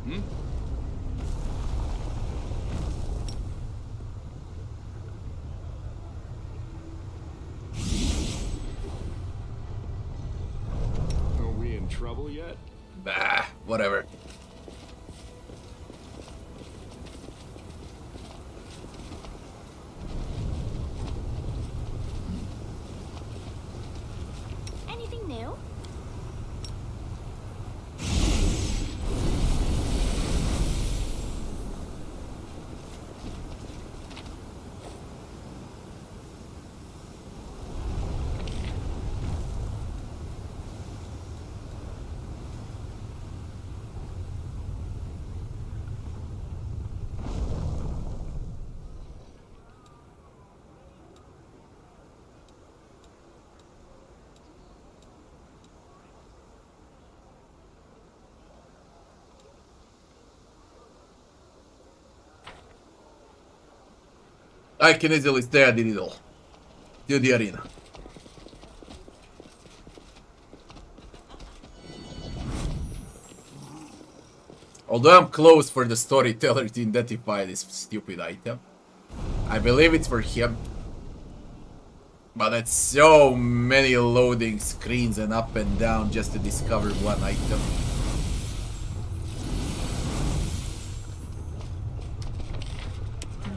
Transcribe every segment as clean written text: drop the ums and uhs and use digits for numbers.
Hmm? Are we in trouble yet? Bah, whatever. Anything new? I can easily stay at the needle. To the arena. Although I'm close for the storyteller to identify this stupid item. I believe it's for him. But it's so many loading screens and up and down just to discover one item.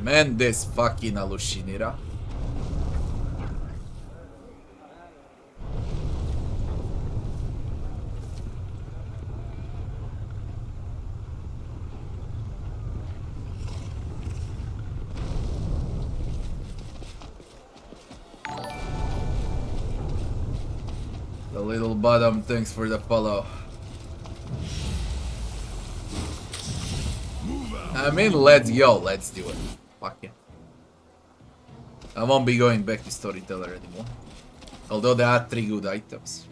Man, this fucking Alushinira. The little bottom, thanks for the follow. I mean, let's go, let's do it. Fuck it. I won't be going back to storyteller anymore. Although there are 3 good items.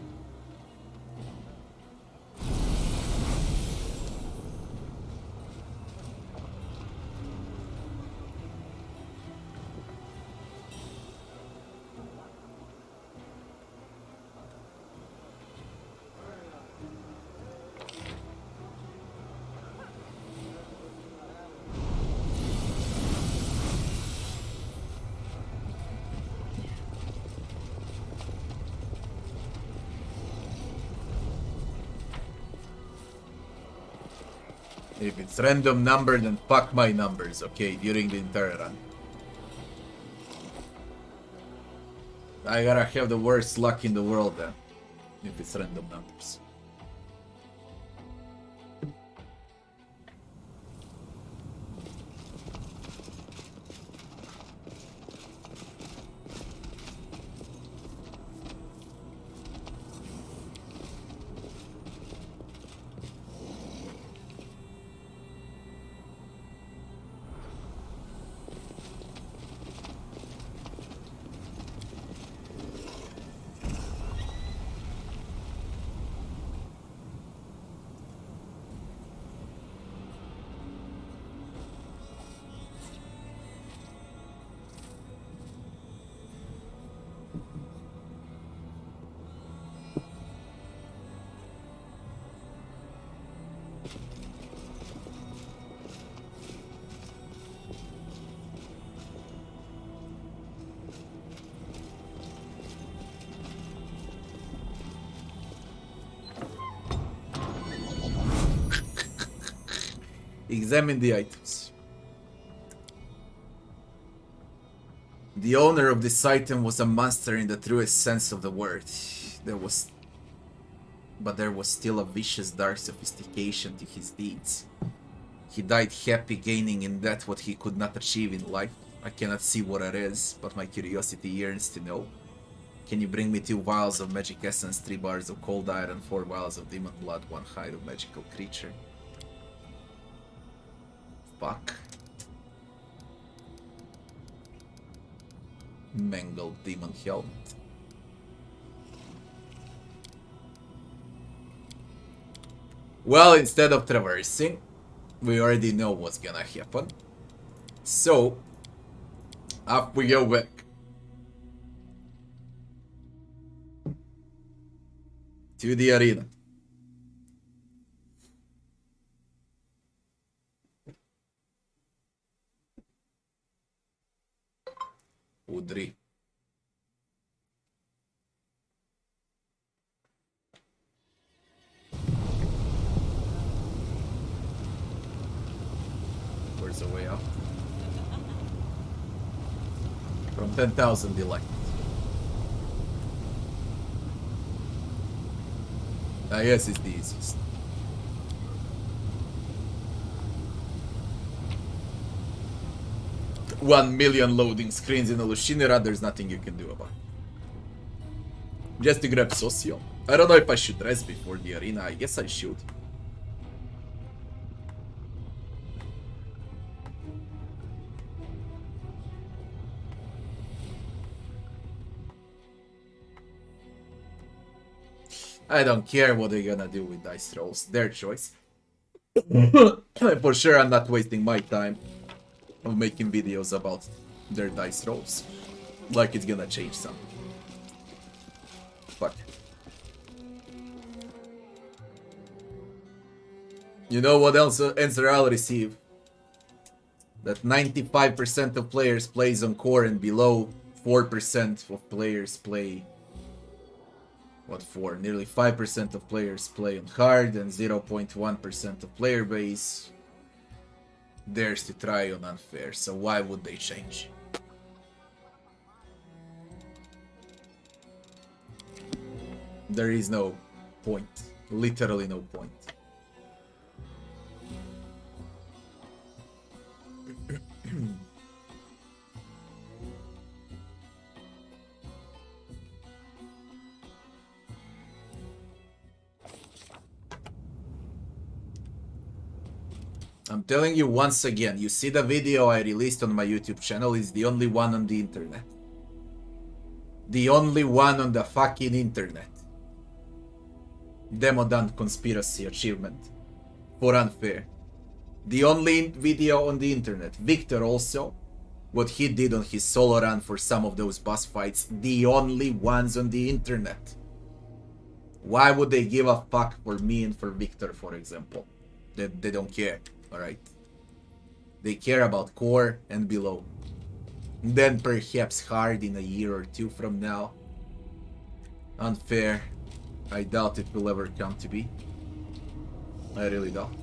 If it's random number, then fuck my numbers, okay, during the entire run. I gotta have the worst luck in the world then, if it's random numbers. Examine the items. The owner of this item was a monster in the truest sense of the word. But there was still a vicious dark sophistication to his deeds. He died happy, gaining in that what he could not achieve in life. I cannot see what it is, but my curiosity yearns to know. Can you bring me 2 vials of magic essence, 3 bars of cold iron, 4 vials of demon blood, 1 hide of magical creature? Fuck. Mangled demon helmet. Well, instead of traversing, we already know what's gonna happen. So, up we go back. To the arena. Udri. Where's the way out? From 10,000 delight. I guess it's the easiest. One million loading screens in a Lushinera, there's nothing you can do about it. Just to grab Socio. I don't know if I should rest before the arena, I guess I should. I don't care what they're gonna do with dice rolls, their choice. For sure I'm not wasting my time of making videos about their dice rolls. Like it's gonna change something. Fuck. You know what else answer I'll receive? That 95% of players plays on core and below 4% of players play... What for? Nearly 5% of players play on hard and 0.1% of player base dares to try on unfair, so why would they change? There is no point. Literally no point. I'm telling you once again, you see the video I released on my YouTube channel, it's the only one on the internet. The only one on the fucking internet. Demo done conspiracy achievement. For unfair. The only video on the internet. Victor also, what he did on his solo run for some of those boss fights, the only ones on the internet. Why would they give a fuck for me and for Victor, for example? They don't care. Alright. They care about core and below. Then perhaps hard in a year or two from now. Unfair. I doubt it will ever come to be. I really doubt.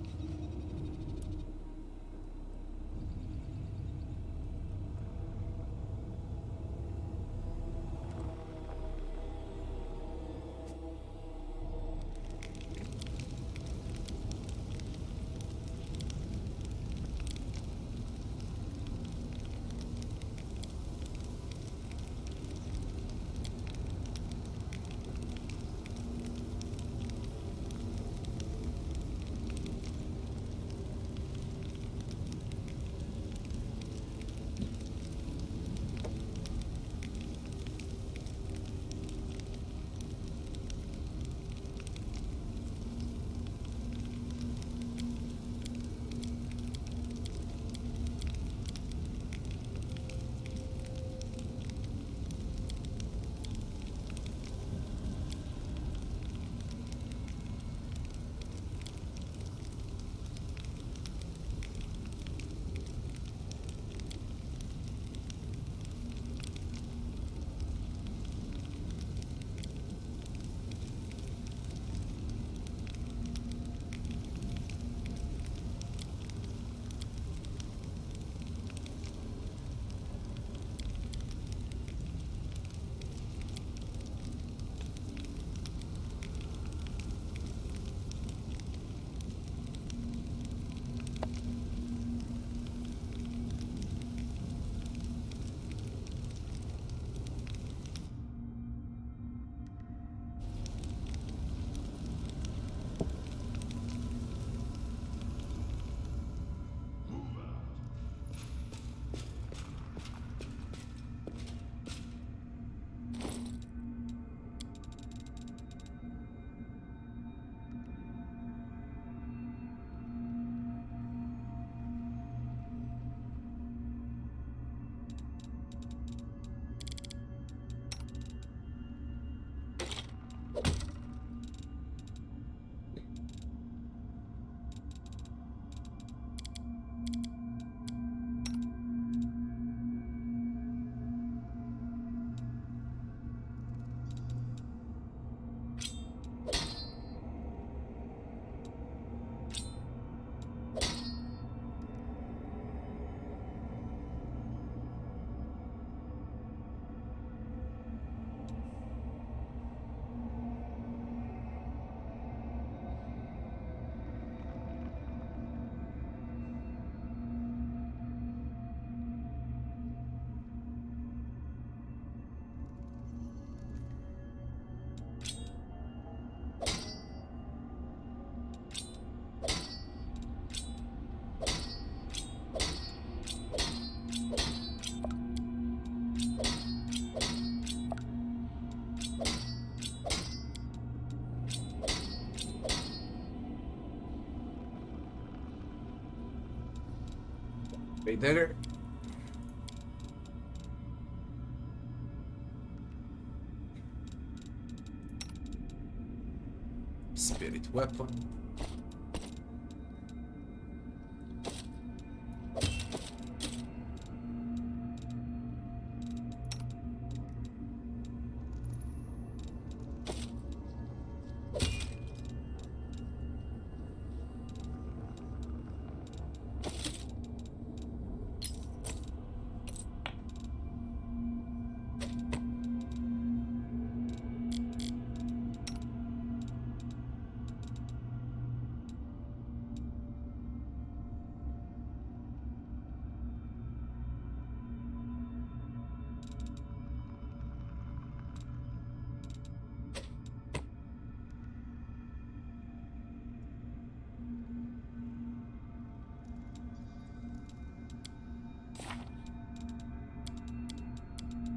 Right there. Spirit weapon.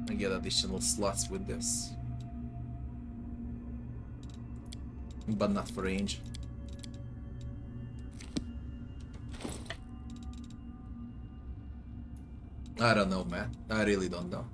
I get additional slots with this. But not for range. I don't know, man. I really don't know.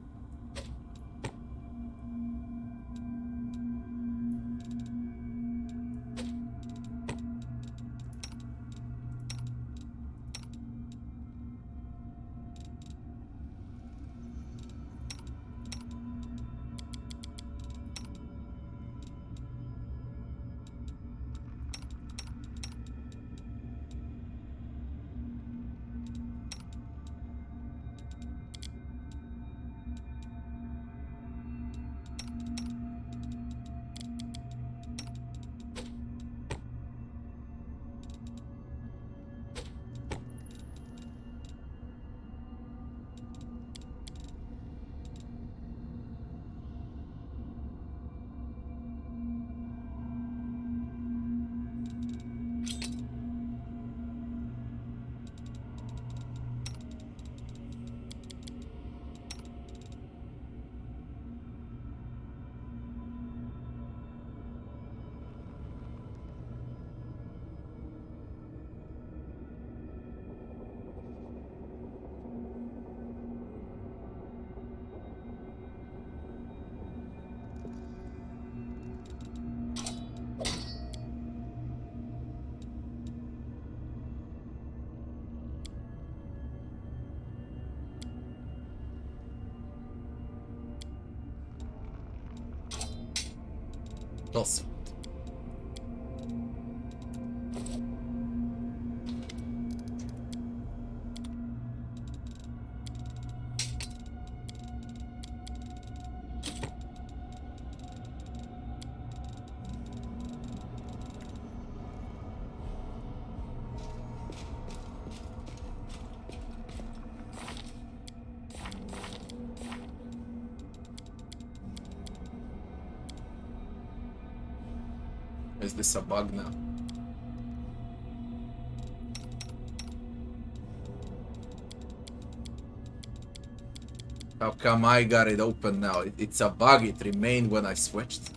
Also. Is this a bug now? How come I got it open now? It's a bug. It remained when I switched.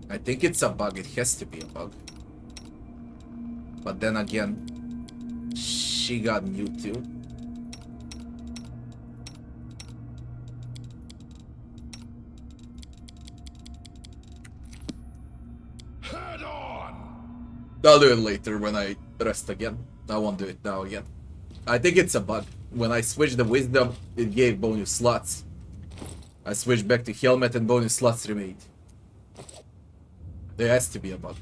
I think it's a bug. It has to be a bug. But then again, she got new too. Head on! I'll do it later when I rest again. I won't do it now again. I think it's a bug. When I switched the wisdom, it gave bonus slots. I switched back to helmet and bonus slots remained. There has to be a bug.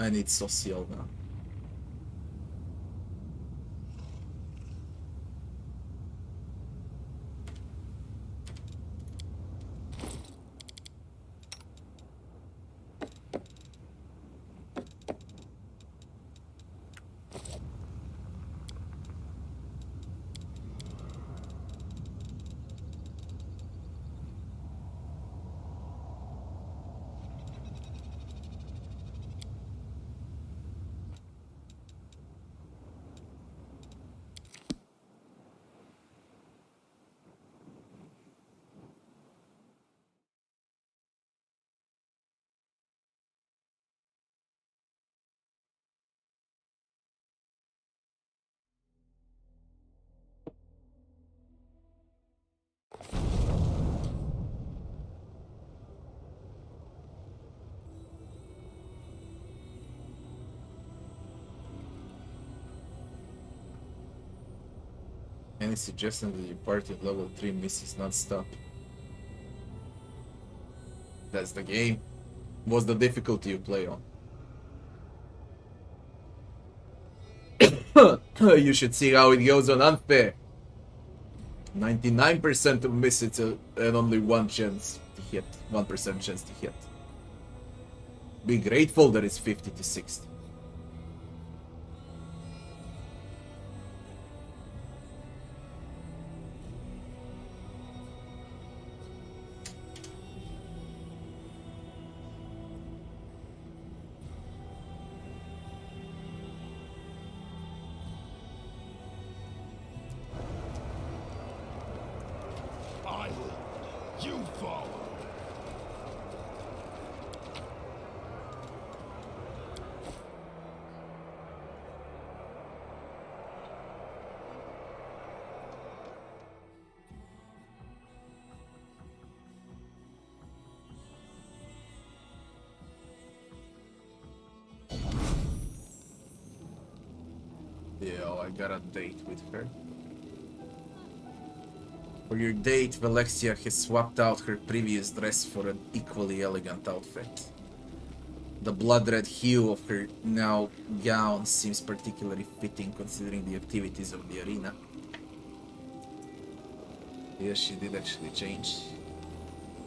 I need social now. Any suggestion that you party at level 3 misses non-stop? That's the game. What's the difficulty you play on? You should see how it goes on unfair. 99% of misses and only 1 chance to hit. 1% chance to hit. Be grateful that it's 50 to 60. I lead, you follow. Yeah, I got a date with her. For your date, Velexia has swapped out her previous dress for an equally elegant outfit. The blood-red hue of her now gown seems particularly fitting considering the activities of the arena. Yes, she did actually change.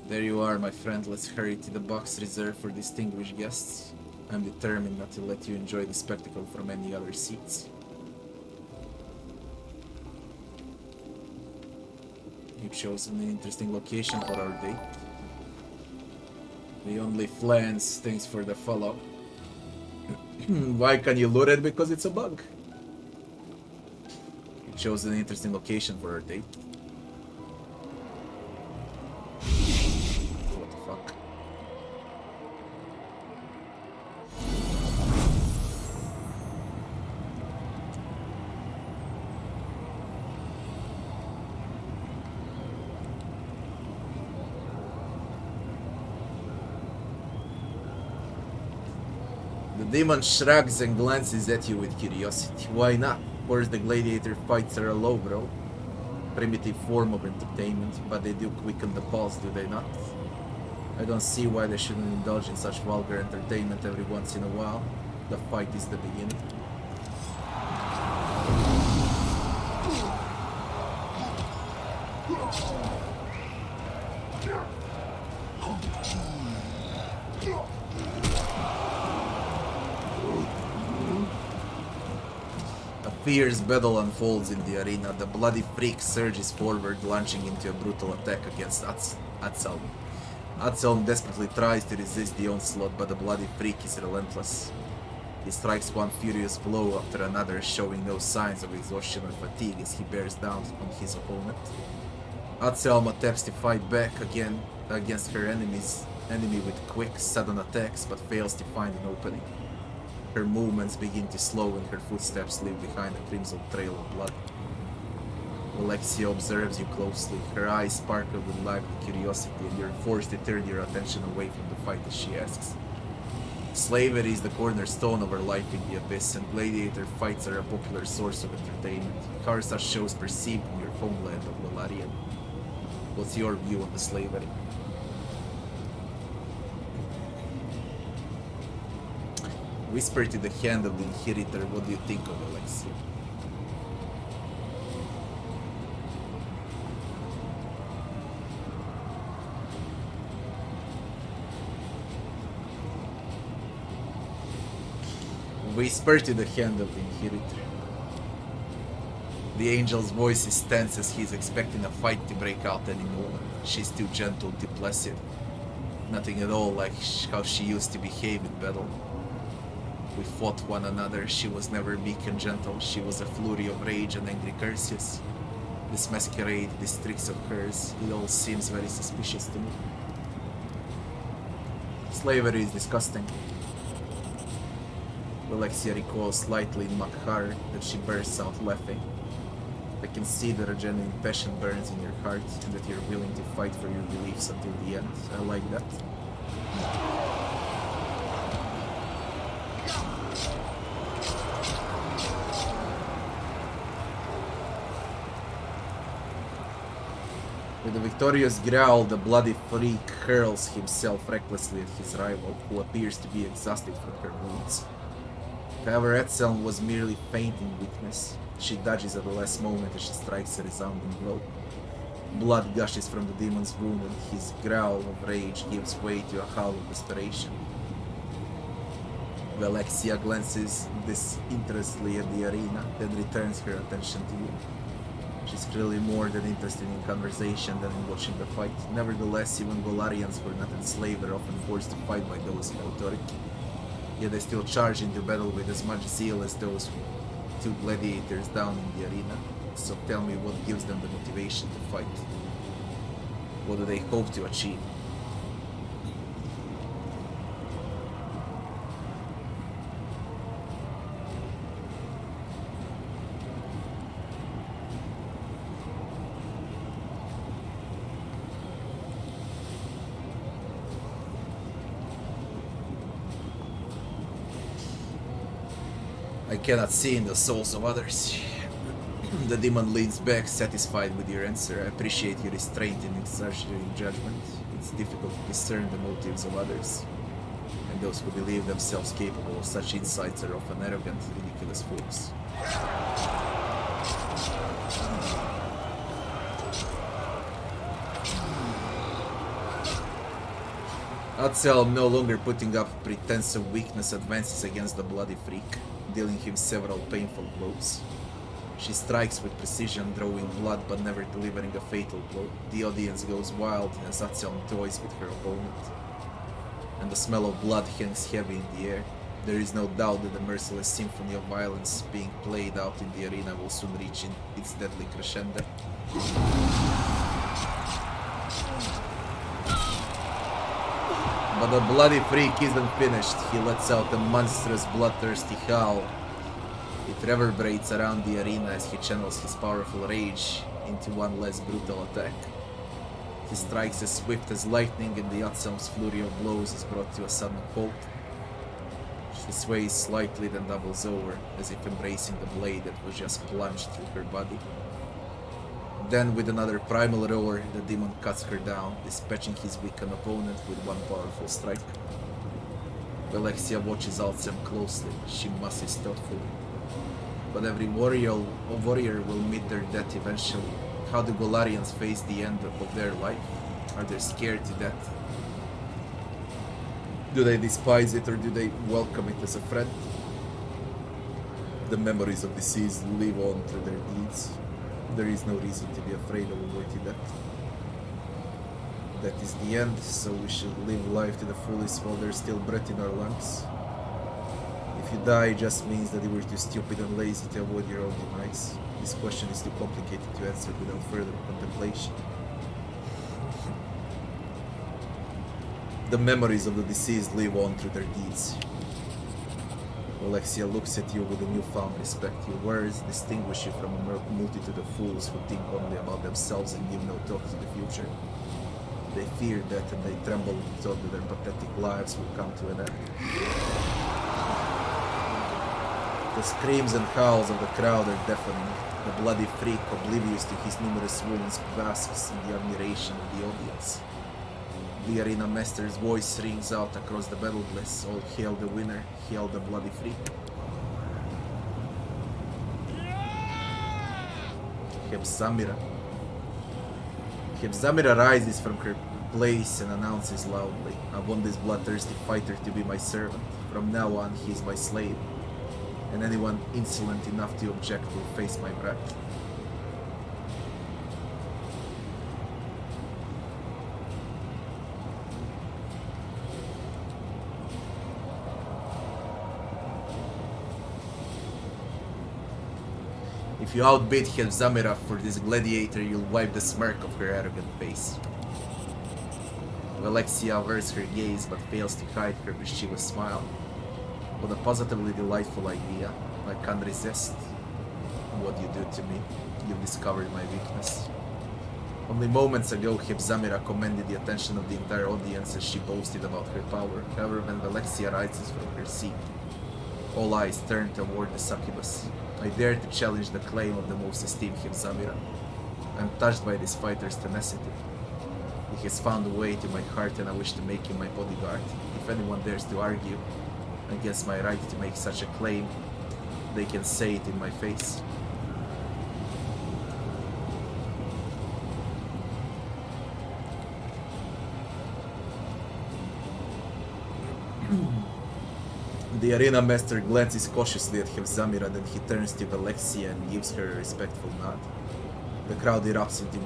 There you are, my friend. Let's hurry to the box reserved for distinguished guests. I'm determined not to let you enjoy the spectacle from any other seats. You've chosen an interesting location for our date. The only flans, thanks for the follow. Why can you lure it? Because it's a bug. You chose an interesting location for our date. What the fuck? The demon shrugs and glances at you with curiosity. Why not? Of course, the gladiator fights are a low bro. Primitive form of entertainment, but they do quicken the pulse, do they not? I don't see why they shouldn't indulge in such vulgar entertainment every once in a while. The fight is the beginning. Fierce battle unfolds in the arena. The bloody freak surges forward, launching into a brutal attack against Atzelm. Atzelm desperately tries to resist the onslaught, but the bloody freak is relentless. He strikes one furious blow after another, showing no signs of exhaustion or fatigue as he bears down on his opponent. Atzelm attempts to fight back again against her enemy with quick, sudden attacks, but fails to find an opening. Her movements begin to slow and her footsteps leave behind a crimson trail of blood. Alexia observes you closely. Her eyes sparkle with lively curiosity and you're forced to turn your attention away from the fight as she asks. Slavery is the cornerstone of her life in the Abyss, and gladiator fights are a popular source of entertainment. How are such shows perceived in your homeland of Lolarian? What's your view on the slavery? Whisper to the hand of the inheritor, what do you think of Alexia? Whisper to the hand of the inheritor. The angel's voice is tense as he's expecting a fight to break out any moment. She's too gentle, too placid. Nothing at all like how she used to behave in battle. We fought one another. She was never meek and gentle. She was a flurry of rage and angry curses. This masquerade, these tricks of hers, it all seems very suspicious to me. Slavery is disgusting. Alexia recalls slightly in mock horror that she bursts out laughing. I can see that a genuine passion burns in your heart and that you're willing to fight for your beliefs until the end. I like that. With a victorious growl, the bloody freak hurls himself recklessly at his rival, who appears to be exhausted from her wounds. However, Etzelm was merely faint in weakness. She dodges at the last moment as she strikes a resounding blow. Blood gushes from the demon's wound, and his growl of rage gives way to a howl of desperation. Alexia glances disinterestedly at the arena, then returns her attention to you. She's clearly more than interested in conversation than in watching the fight. Nevertheless, even Golarians who are not enslaved are often forced to fight by those in authority. Yet they still charge into battle with as much zeal as those two gladiators down in the arena. So tell me, what gives them the motivation to fight? What do they hope to achieve? I cannot see in the souls of others. The demon leans back, satisfied with your answer. I appreciate your restraint in exaggerating judgment. It's difficult to discern the motives of others, and those who believe themselves capable of such insights are often arrogant, ridiculous fools. Atzelm, no longer putting up pretense of weakness, advances against the bloody freak, dealing him several painful blows. She strikes with precision, drawing blood but never delivering a fatal blow. The audience goes wild as Atzelm toys with her opponent, and the smell of blood hangs heavy in the air. There is no doubt that the merciless symphony of violence being played out in the arena will soon reach its deadly crescendo. But the bloody freak isn't finished. He lets out a monstrous bloodthirsty howl. It reverberates around the arena as he channels his powerful rage into one less brutal attack. He strikes as swift as lightning, and the Atzelm's flurry of blows is brought to a sudden halt. She sways slightly, then doubles over, as if embracing the blade that was just plunged through her body. Then, with another primal roar, the demon cuts her down, dispatching his weakened opponent with one powerful strike. Alexia watches Atzelm closely. She musses thoughtfully. But every warrior will meet their death eventually. How do Golarians face the end of their life? Are they scared to death? Do they despise it, or do they welcome it as a friend? The memories of deceased live on through their deeds. There is no reason to be afraid of avoiding death. That is the end, so we should live life to the fullest while there's still breath in our lungs. If you die, it just means that you were too stupid and lazy to avoid your own demise. This question is too complicated to answer without further contemplation. The memories of the deceased live on through their deeds. Alexia looks at you with a newfound respect. Your words distinguish you from a multitude of fools who think only about themselves and give no thought to the future. They fear death, and they tremble at the thought that their pathetic lives will come to an end. The screams and howls of the crowd are deafening. The bloody freak, oblivious to his numerous wounds, basks in the admiration of the audience. The arena master's voice rings out across the battle bliss. All hail the winner, hail the bloody freak. Hebzamira. Hebzamira rises from her place and announces loudly, I want this bloodthirsty fighter to be my servant. From now on, he is my slave, and anyone insolent enough to object will face my wrath. If you outbid Hebzamira for this gladiator, you'll wipe the smirk of her arrogant face. Alexia averts her gaze but fails to hide her mischievous smile. What a positively delightful idea. I can't resist. What you do to me. You've discovered my weakness. Only moments ago, Hebzamira commanded the attention of the entire audience as she boasted about her power. However, when Alexia rises from her seat, all eyes turn toward the succubus. I dare to challenge the claim of the most esteemed Hebzamira. I'm touched by this fighter's tenacity. He has found a way to my heart and I wish to make him my bodyguard. If anyone dares to argue against my right to make such a claim, they can say it in my face. The arena master glances cautiously at Hevzamira, then he turns to Alexia and gives her a respectful nod. The crowd erupts into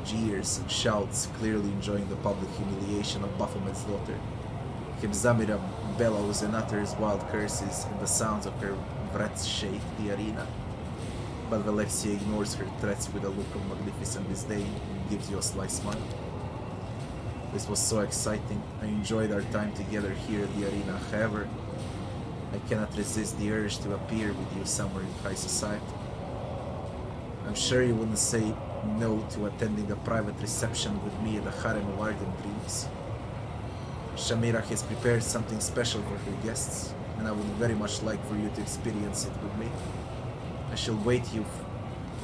jeers and shouts, clearly enjoying the public humiliation of Baphomet's daughter. Hevzamira bellows and utters wild curses, and the sounds of her breath shake the arena. But Alexia ignores her threats with a look of magnificent disdain and gives you a sly smile. This was so exciting. I enjoyed our time together here at the arena. However, I cannot resist the urge to appear with you somewhere in high society. I'm sure you wouldn't say no to attending a private reception with me at the Harem of Ardent Dreams. Shamira has prepared something special for her guests, and I would very much like for you to experience it with me. I shall wait you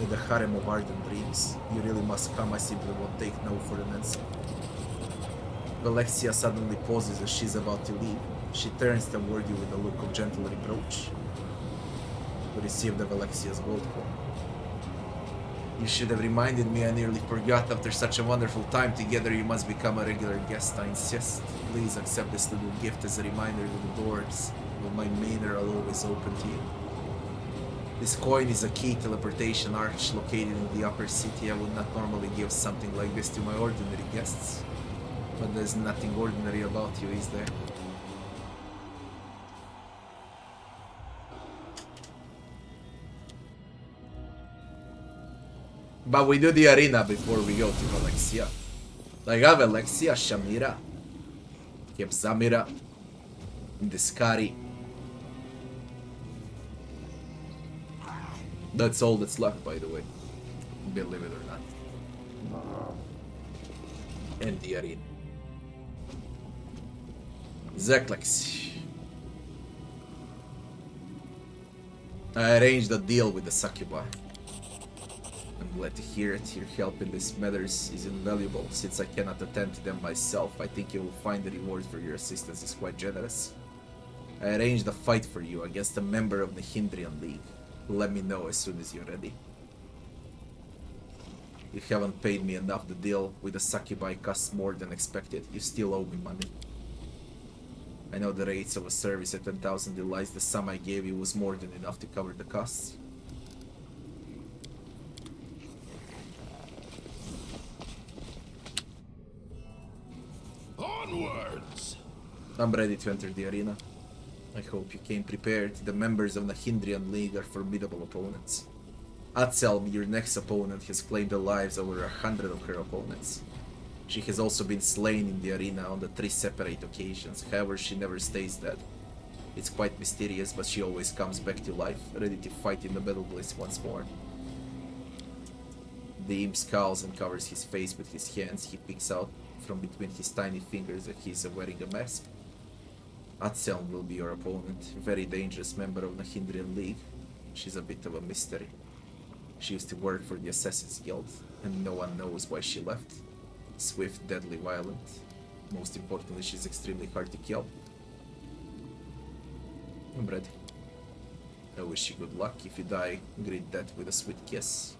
at the Harem of Ardent Dreams. You really must come. I simply won't take no for an answer. Alexia suddenly pauses as she's about to leave. She turns toward you with a look of gentle reproach. You received of Alexia's gold coin. You should have reminded me. I nearly forgot. After such a wonderful time together, you must become a regular guest. I insist. Please accept this little gift as a reminder that the doors of my manor are always open to you. This coin is a key teleportation arch located in the upper city. I would not normally give something like this to my ordinary guests. But there's nothing ordinary about you, is there? But we do the arena before we go to Alexia. I have Alexia, Shamira, Hevzamira, Discari. That's all that's left, by the way. Believe it or not. And the arena. Zeklex. I arranged a deal with the succubi. I'm glad to hear it. Your help in these matters is invaluable. Since I cannot attend to them myself, I think you will find the reward for your assistance is quite generous. I arranged a fight for you against a member of the Hindrian League. Let me know as soon as you're ready. You haven't paid me enough. The deal with the succubi costs more than expected. You still owe me money. I know the rates of a service at 10,000 Elites. The sum I gave you was more than enough to cover the costs. Onwards! I'm ready to enter the arena. I hope you came prepared. The members of the Hindrian League are formidable opponents. Atselm, your next opponent, has claimed the lives of over 100 of her opponents. She has also been slain in the arena on the 3 separate occasions. However, she never stays dead. It's quite mysterious, but she always comes back to life, ready to fight in the battleplace once more. The imp scowls and covers his face with his hands. He picks out from between his tiny fingers that he is wearing a mask. Atselm will be your opponent, very dangerous member of the Hindrian League. She's a bit of a mystery. She used to work for the Assassin's Guild, and no one knows why she left. Swift, deadly, violent. Most importantly, she's extremely hard to kill. I'm ready. I wish you good luck. If you die, greet death with a sweet kiss.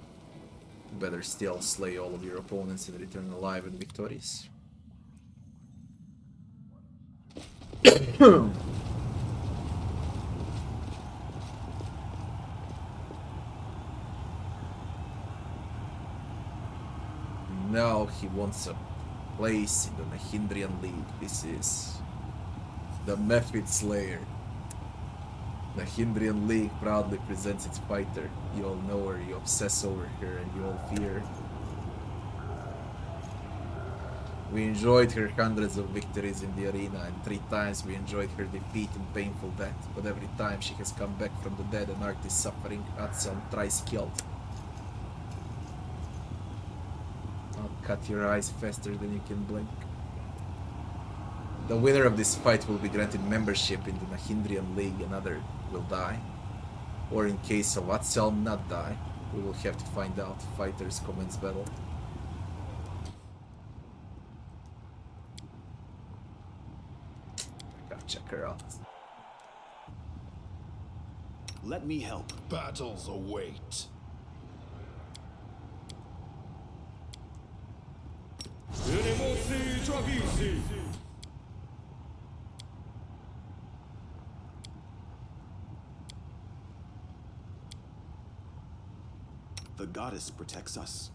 Better still, slay all of your opponents and return alive and victorious. Now he wants a place in the Hindrian League. This is the Mephit Slayer. The Hindrian League proudly presents its fighter. You all know her, you obsess over her, and you all fear her. We enjoyed her hundreds of victories in the arena, and 3 times we enjoyed her defeat and painful death. But every time she has come back from the dead and art is suffering, Atselm thrice killed. I'll cut your eyes faster than you can blink. The winner of this fight will be granted membership into the Hindrian League. Another will die. Or in case of Atselm not die, We will have to find out. Fighters commence battle. I gotta check her out. Let me help. Battles await. The goddess protects us.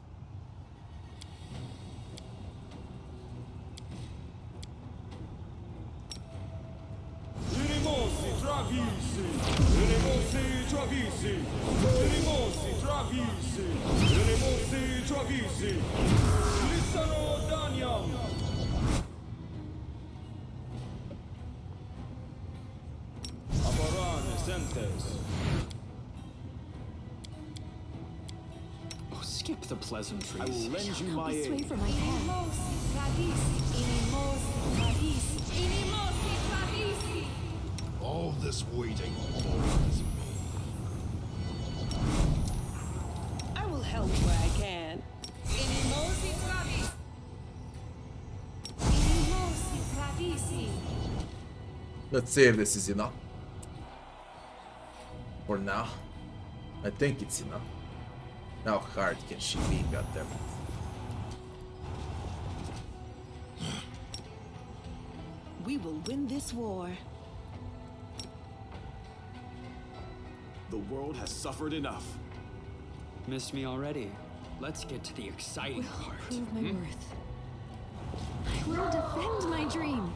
Oh, skip the pleasantries. I will lend you my This way aid. for my path. All this waiting bores me. I will help where I can. Let's see if this is enough. For now. I think it's enough. How hard can she be, goddammit? We will win this war. The world has suffered enough. Missed me already. Let's get to the exciting part. Prove my worth. I will defend my dream.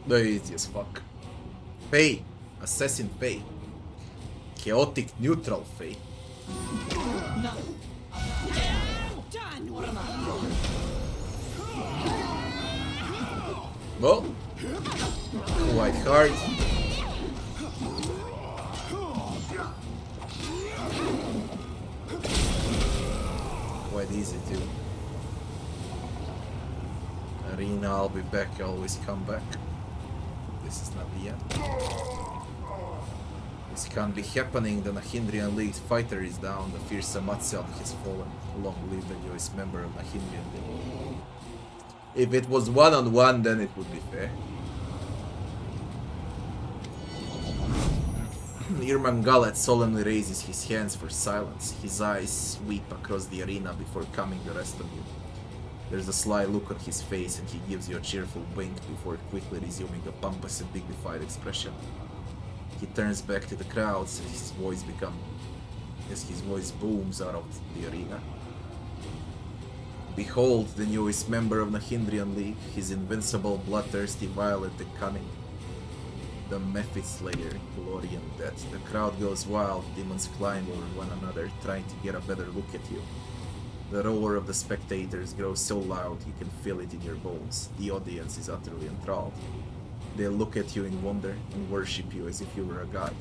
The easy as fuck. Faye. Assassin Faye. Chaotic neutral Faye. Well, quite hard. Quite easy too. Arena, I'll be back, I always come back. This is not the end. This can't be happening, the Nahindrian League fighter is down, the fearsome Matzel has fallen. Long live the newest member of Nahindrian League. If it was one-on-one, then it would be fair. Irmangalet solemnly raises his hands for silence. His eyes sweep across the arena before coming the rest of you. There's a sly look on his face and he gives you a cheerful wink before quickly resuming a pompous and dignified expression. He turns back to the crowds and his voice booms out of the arena. Behold the newest member of the Nahindrian League, his invincible, bloodthirsty, violent and cunning. The Mephit Slayer, glory and death. The crowd goes wild, demons climb over one another, trying to get a better look at you. The roar of the spectators grows so loud you can feel it in your bones. The audience is utterly enthralled. They look at you in wonder and worship you as if you were a god.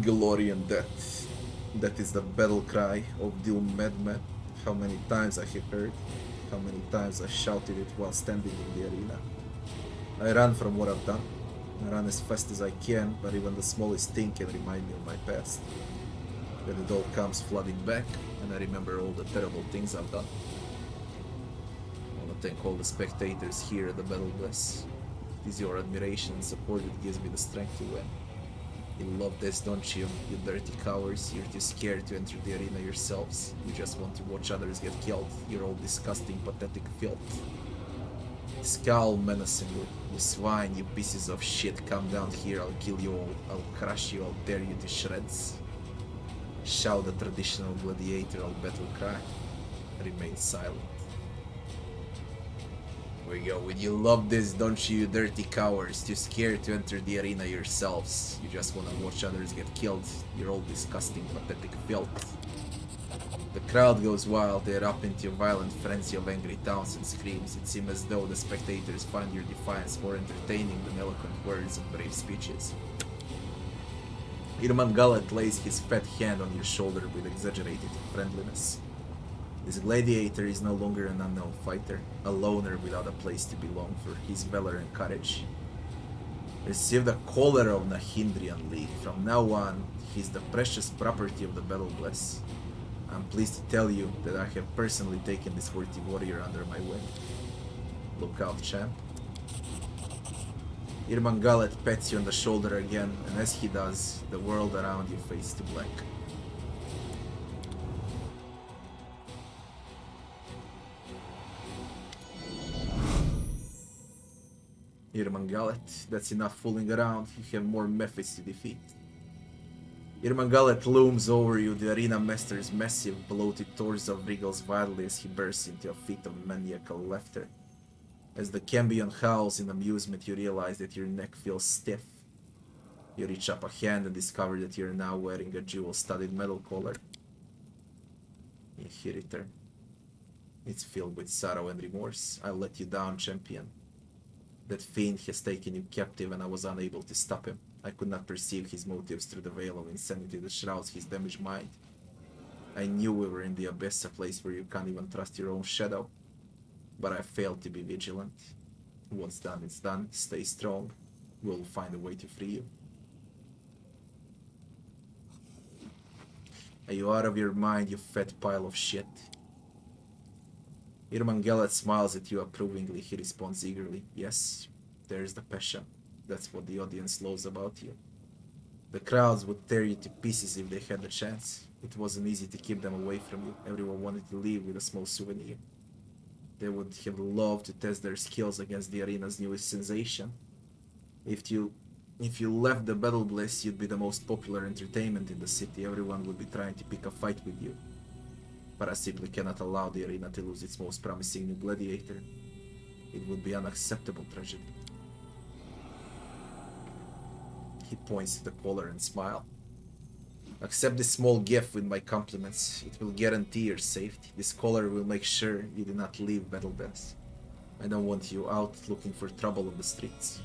Glory and death. That is the battle cry of Doom Madman. How many times I have heard, how many times I shouted it while standing in the arena. I run from what I've done. I run as fast as I can, but even the smallest thing can remind me of my past. Then it all comes flooding back, and I remember all the terrible things I've done. I want to thank all the spectators here at the Battle Bless. It is your admiration and support that gives me the strength to win. You love this, don't you? You dirty cowards. You're too scared to enter the arena yourselves. You just want to watch others get killed. You're all disgusting, pathetic filth. Scowl menacingly. You swine, you pieces of shit. Come down here, I'll kill you all. I'll crush you, I'll tear you to shreds. Shout the traditional gladiatorial battle cry. Remain silent. Here we go. Would you love this, don't you, you dirty cowards? Too scared to enter the arena yourselves. You just want to watch others get killed. You're all disgusting, pathetic filth. The crowd goes wild. They erupt into a violent frenzy of angry taunts and screams. It seems as though the spectators find your defiance more entertaining than eloquent words and brave speeches. Irman Gallet lays his fat hand on your shoulder with exaggerated friendliness. This gladiator is no longer an unknown fighter, a loner without a place to belong for his valor and courage. Receive the collar of Nahindrian League. From now on, he is the precious property of the Battle Bless. I'm pleased to tell you that I have personally taken this worthy warrior under my wing. Look out, champ. Irmangalet pats you on the shoulder again, and as he does, the world around you fades to black. Irmangalet, that's enough fooling around. You have more methods to defeat. Irmangalet looms over you, the arena master's massive, bloated torso wriggles wildly as he bursts into a fit of maniacal laughter. As the Cambion howls in amusement, you realize that your neck feels stiff. You reach up a hand and discover that you're now wearing a jewel-studded metal collar. Inheritor. It's filled with sorrow and remorse. I let you down, champion. That fiend has taken you captive and I was unable to stop him. I could not perceive his motives through the veil of insanity that shrouds his damaged mind. I knew we were in the abyss, a place where you can't even trust your own shadow. But I failed to be vigilant. What's done is done. Stay strong. We'll find a way to free you. Are you out of your mind, you fat pile of shit? Irmangalet smiles at you approvingly. He responds eagerly. Yes, there's the passion. That's what the audience loves about you. The crowds would tear you to pieces if they had the chance. It wasn't easy to keep them away from you. Everyone wanted to leave with a small souvenir. They would have loved to test their skills against the arena's newest sensation. If you left the Battle Bless, you'd be the most popular entertainment in the city. Everyone would be trying to pick a fight with you. But I simply cannot allow the arena to lose its most promising new gladiator. It would be unacceptable tragedy. He points to the collar and smiles. Accept this small gift with my compliments. It will guarantee your safety. This collar will make sure you do not leave Battle Bless. I don't want you out looking for trouble on the streets.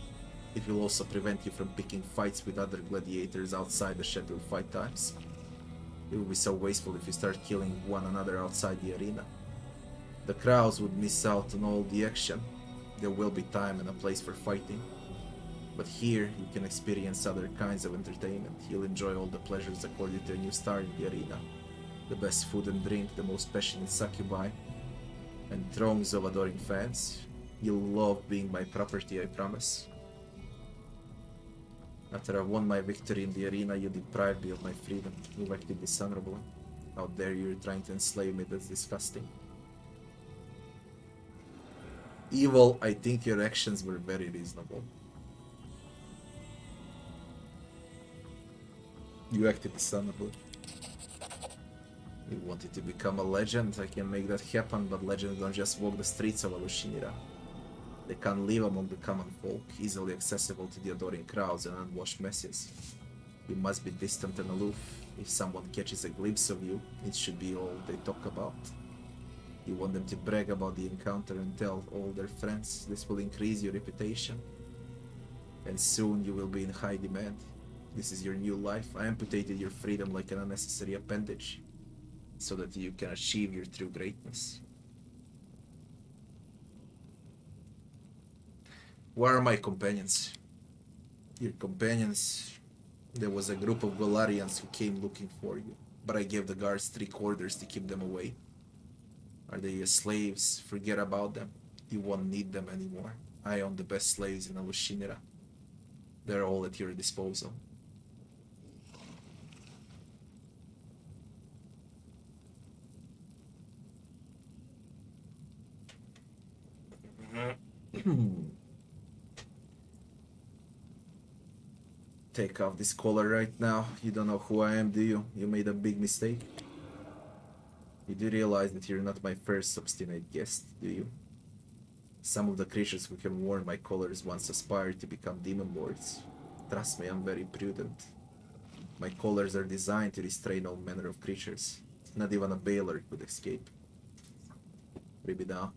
It will also prevent you from picking fights with other gladiators outside the scheduled fight times. It will be so wasteful if you start killing one another outside the arena. The crowds would miss out on all the action. There will be time and a place for fighting. But here, you can experience other kinds of entertainment. You'll enjoy all the pleasures accorded to a new star in the arena. The best food and drink, the most passionate succubi, and throngs of adoring fans. You'll love being my property, I promise. After I won my victory in the arena, you deprived me of my freedom. You acted dishonorably. How dare you trying to enslave me? That's disgusting. Evil, I think your actions were very reasonable. You acted dishonorably. You wanted to become a legend. I can make that happen, but legends don't just walk the streets of Alushinira. They can't live among the common folk, easily accessible to the adoring crowds and unwashed masses. You must be distant and aloof. If someone catches a glimpse of you, it should be all they talk about. You want them to brag about the encounter and tell all their friends. This will increase your reputation. And soon you will be in high demand. This is your new life. I amputated your freedom like an unnecessary appendage, so that you can achieve your true greatness. Where are my companions? Your companions? There was a group of Golarians who came looking for you, but I gave the guards strict orders to keep them away. Are they your slaves? Forget about them. You won't need them anymore. I own the best slaves in Alushinira. They're all at your disposal. Take off this collar right now. You don't know who I am, do you? You made a big mistake. You do realize that you're not my first obstinate guest, do you? Some of the creatures who have worn my collars once aspired to become demon lords. Trust me, I'm very prudent. My collars are designed to restrain all manner of creatures. Not even a Baylor could escape. Rip it down.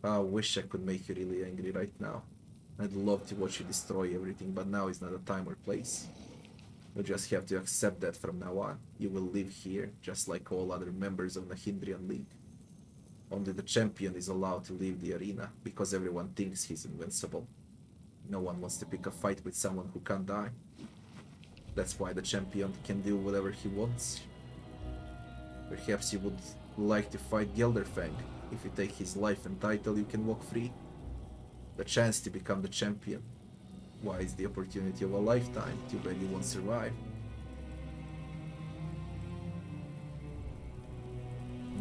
I wish I could make you really angry right now. I'd love to watch you destroy everything, but now is not a time or place. You just have to accept that from now on. You will live here, just like all other members of the Hindrian League. Only the champion is allowed to leave the arena, because everyone thinks he's invincible. No one wants to pick a fight with someone who can't die. That's why the champion can do whatever he wants. Perhaps you would like to fight Gelderfang. If you take his life and title, you can walk free. The chance to become the champion. Why, it's the opportunity of a lifetime. Too bad you won't survive.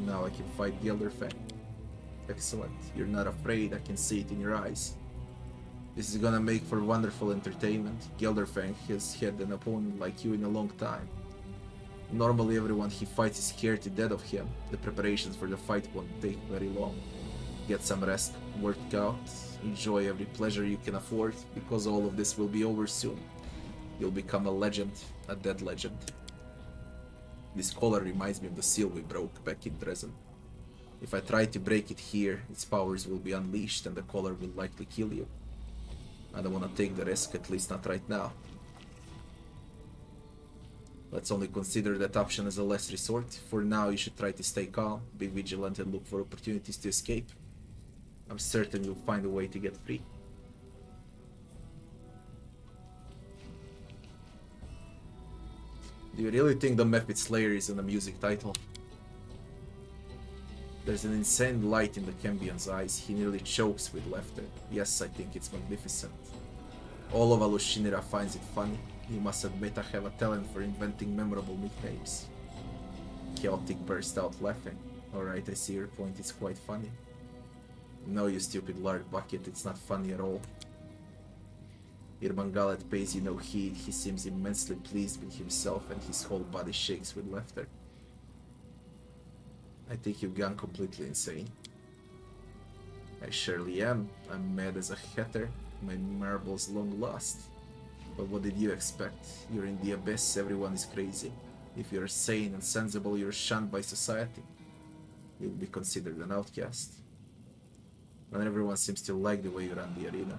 Now I can fight Gelderfang. Excellent. You're not afraid, I can see it in your eyes. This is gonna make for wonderful entertainment. Gelderfang has had an opponent like you in a long time. Normally everyone he fights is scared to death of him. The preparations for the fight won't take very long. Get some rest, work out, enjoy every pleasure you can afford, because all of this will be over soon. You'll become a legend, a dead legend. This collar reminds me of the seal we broke back in Dresden. If I try to break it here, its powers will be unleashed and the collar will likely kill you. I don't want to take the risk, at least not right now. Let's only consider that option as a last resort. For now, you should try to stay calm, be vigilant and look for opportunities to escape. I'm certain you'll find a way to get free. Do you really think the Mephit Slayer is an music title? There's an insane light in the Cambion's eyes. He nearly chokes with laughter. Yes, I think it's magnificent. All of Alushinira finds it funny. You must admit I have a talent for inventing memorable nicknames. Chaotic burst out laughing. Alright, I see your point, it's quite funny. No, you stupid lard bucket, it's not funny at all. Irmangalet pays you no heed. He seems immensely pleased with himself and his whole body shakes with laughter. I think you've gone completely insane. I surely am. I'm mad as a hatter. My marbles long lost. But what did you expect? You're in the abyss, everyone is crazy. If you're sane and sensible, you're shunned by society. You'll be considered an outcast. And everyone seems to like the way you run the arena.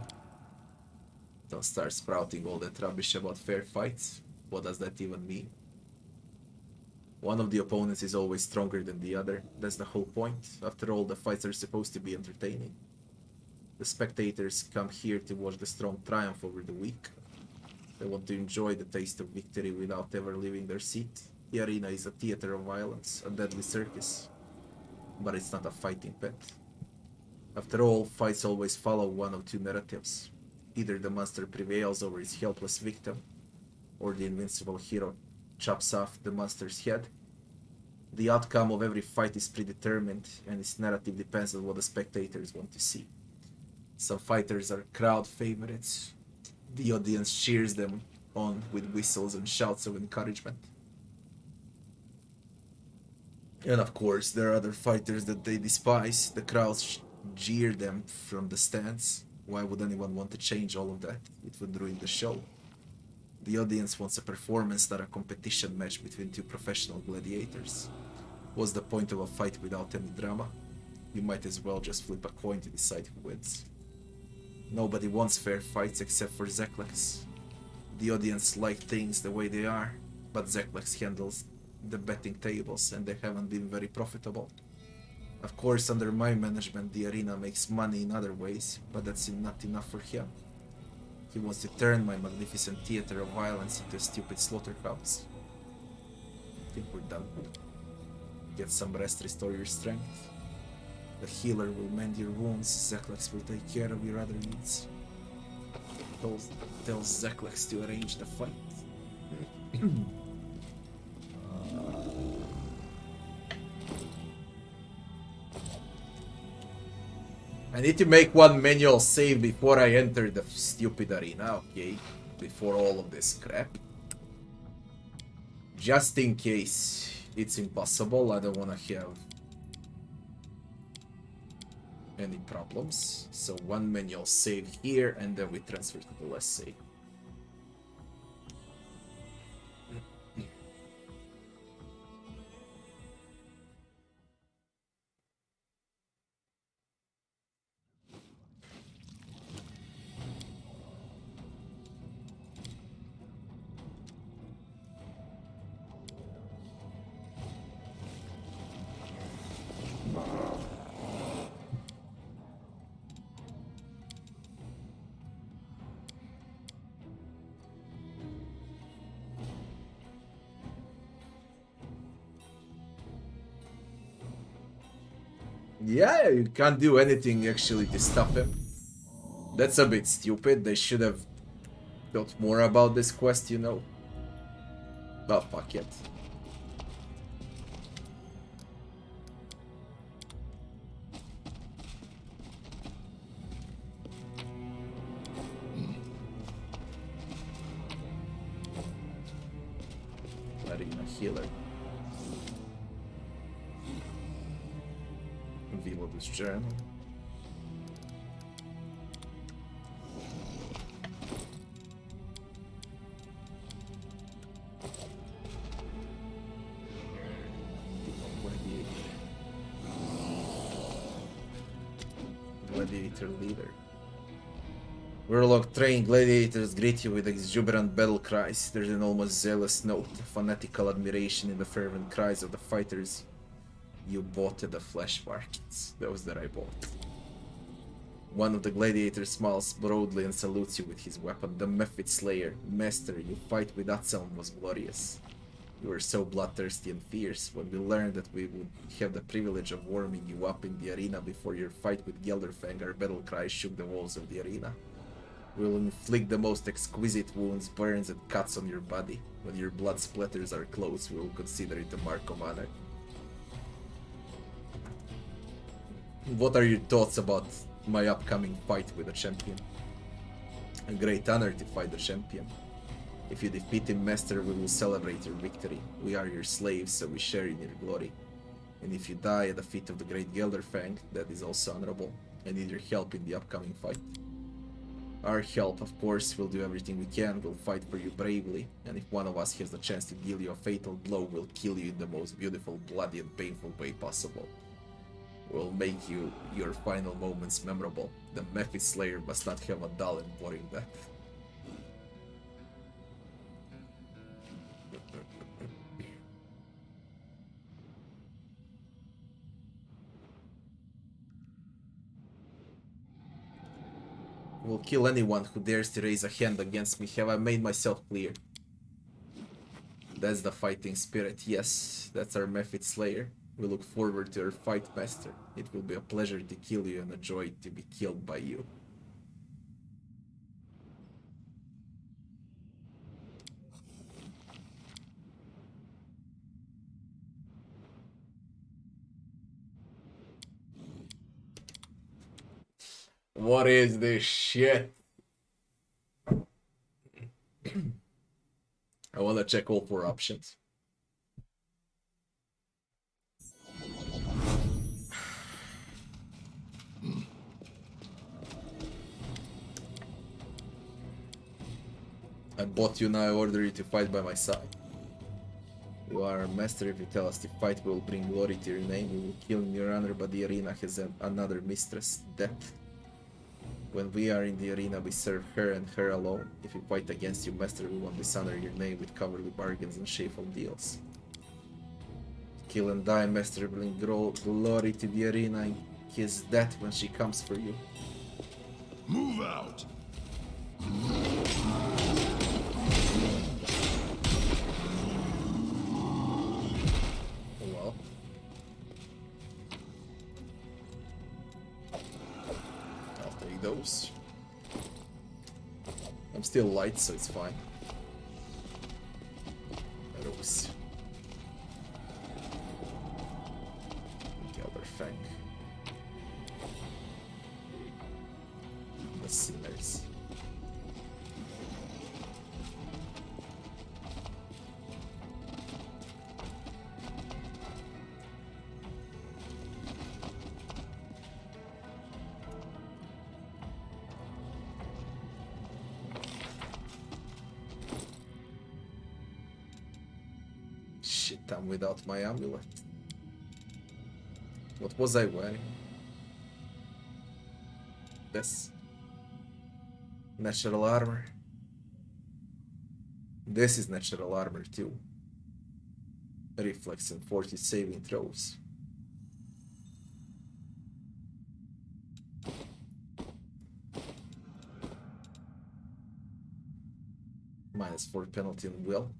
Don't start sprouting all that rubbish about fair fights. What does that even mean? One of the opponents is always stronger than the other. That's the whole point. After all, the fights are supposed to be entertaining. The spectators come here to watch the strong triumph over the weak. They want to enjoy the taste of victory without ever leaving their seat. The arena is a theater of violence, a deadly circus. But it's not a fighting pit. After all, fights always follow one of two narratives. Either the monster prevails over its helpless victim, or the invincible hero chops off the monster's head. The outcome of every fight is predetermined, and its narrative depends on what the spectators want to see. Some fighters are crowd favorites. The audience cheers them on with whistles and shouts of encouragement. And of course, there are other fighters that they despise. The crowds jeer them from the stands. Why would anyone want to change all of that? It would ruin the show. The audience wants a performance, not a competition match between two professional gladiators. What's the point of a fight without any drama? You might as well just flip a coin to decide who wins. Nobody wants fair fights except for Zeklex. The audience like things the way they are, but Zeklex handles the betting tables and they haven't been very profitable. Of course, under my management, the arena makes money in other ways, but that's not enough for him. He wants to turn my magnificent theater of violence into a stupid slaughterhouse. I think we're done. Get some rest, restore your strength. The healer will mend your wounds, Zeklex will take care of your other needs. Tell Zeklex to arrange the fight. I need to make one manual save before I enter the stupid arena, okay? Before all of this crap. Just in case it's impossible, I don't want to have any problems. So one manual save here and then we transfer to the last save. Yeah, you can't do anything actually to stop him. That's a bit stupid. They should have thought more about this quest, you know. Oh, fuck it. Arena healer. Village journal. Gladiator leader. Warlock trained gladiators greet you with exuberant battle cries. There's an almost zealous note, a fanatical admiration in the fervent cries of the fighters you bought at the flesh markets. Those that I bought. One of the gladiators smiles broadly and salutes you with his weapon, the Mephit Slayer. Master, your fight with Atzelm was glorious. You were so bloodthirsty and fierce. When we learned that we would have the privilege of warming you up in the arena before your fight with Gelderfang, our battle cries shook the walls of the arena. We will inflict the most exquisite wounds, burns, and cuts on your body. When your blood splatters our clothes, we will consider it a mark of honor. What are your thoughts about my upcoming fight with the champion? A great honor to fight the champion. If you defeat him, Master, we will celebrate your victory. We are your slaves, so we share in your glory. And if you die at the feet of the great Gelderfang, that is also honorable. I need your help in the upcoming fight. Our help, of course, we'll do everything we can, we'll fight for you bravely, and if one of us has the chance to deal you a fatal blow, we'll kill you in the most beautiful, bloody and painful way possible. We'll make your final moments memorable. The Mephit Slayer must not have a dull and boring death. Will kill anyone who dares to raise a hand against me. Have I made myself clear? That's the fighting spirit. Yes, that's our Mephit Slayer. We look forward to our fight, Master. It will be a pleasure to kill you and a joy to be killed by you. What is this shit? I wanna check all 4 options. I bought you, now I order you to fight by my side. You are a master. If you tell us to fight, we will bring glory to your name. We will kill in your honor, but the arena has another mistress, death. When we are in the arena, we serve her and her alone. If we fight against you, Master, we won't dishonor your name with cowardly bargains and shameful deals. Kill and die, Master, bring glory to the arena and kiss death when she comes for you. Move out! Well. I'll take those. I'm still light, so it's fine. Rose. Gelderfang. The Sinners. Shit, I'm without my amulet. What was I wearing? This. Natural armor. This is natural armor too. Reflex and 40 saving throws. -4 penalty on will.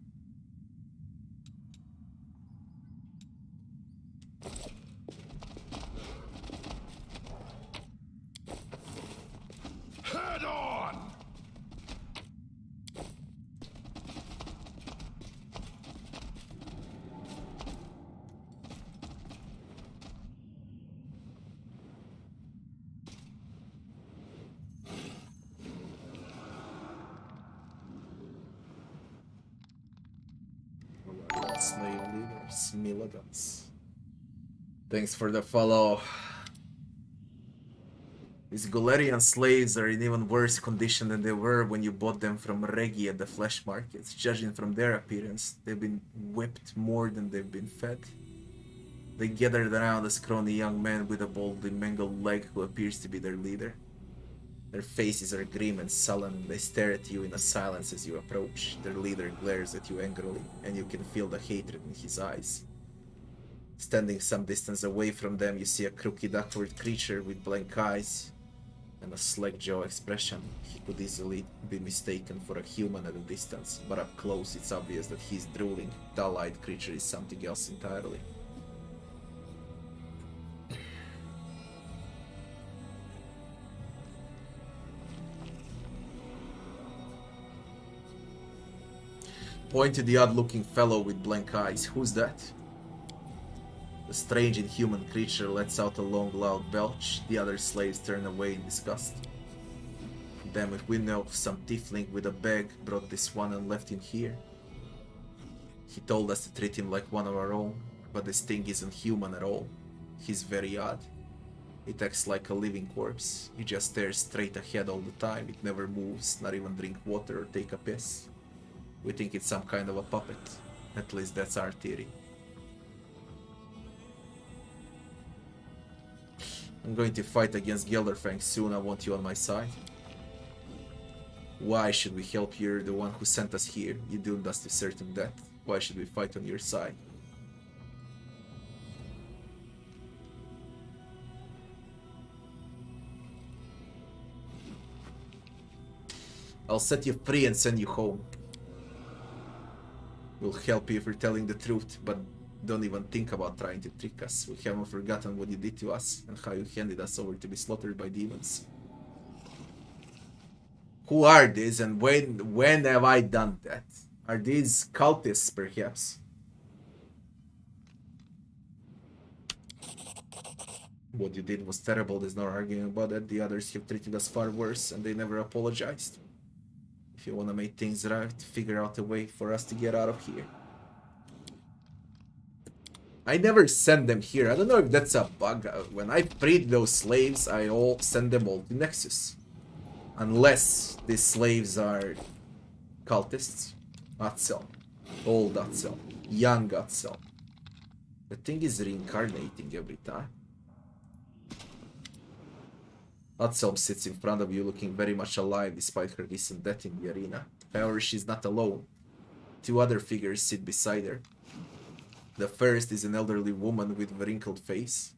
Slave leaders, militants. Thanks for the follow. These Golarian slaves are in even worse condition than they were when you bought them from Regi at the flesh markets. Judging from their appearance, they've been whipped more than they've been fed. They gathered around a scrawny young man with a boldly mangled leg who appears to be their leader. Their faces are grim and sullen, and they stare at you in a silence as you approach. Their leader glares at you angrily, and you can feel the hatred in his eyes. Standing some distance away from them, you see a crooked, awkward creature with blank eyes and a slack jaw expression. He could easily be mistaken for a human at a distance, but up close it's obvious that his drooling, dull-eyed creature is something else entirely. Point to the odd-looking fellow with blank eyes. Who's that? The strange inhuman creature lets out a long, loud belch. The other slaves turn away in disgust. Damn it, we know some tiefling with a bag brought this one and left him here. He told us to treat him like one of our own, but this thing isn't human at all. He's very odd. It acts like a living corpse. It just stares straight ahead all the time. It never moves, not even drink water or take a piss. We think it's some kind of a puppet. At least that's our theory. I'm going to fight against Gelderfang soon. I want you on my side. Why should we help you? You're the one who sent us here. You doomed us to certain death. Why should we fight on your side? I'll set you free and send you home. We'll help you if you're telling the truth, but don't even think about trying to trick us. We haven't forgotten what you did to us and how you handed us over to be slaughtered by demons. Who are these and when have I done that? Are these cultists, perhaps? What you did was terrible, there's no arguing about it. The others have treated us far worse and they never apologized. If you want to make things right, figure out a way for us to get out of here. I never send them here. I don't know if that's a bug. When I freed those slaves, I send them all to Nexus. Unless these slaves are cultists. Atzel. Old Atzel. Young Atzel. The thing is reincarnating every time. Atzel sits in front of you looking very much alive despite her recent death in the arena. However, she's not alone. Two other figures sit beside her. The first is an elderly woman with a wrinkled face.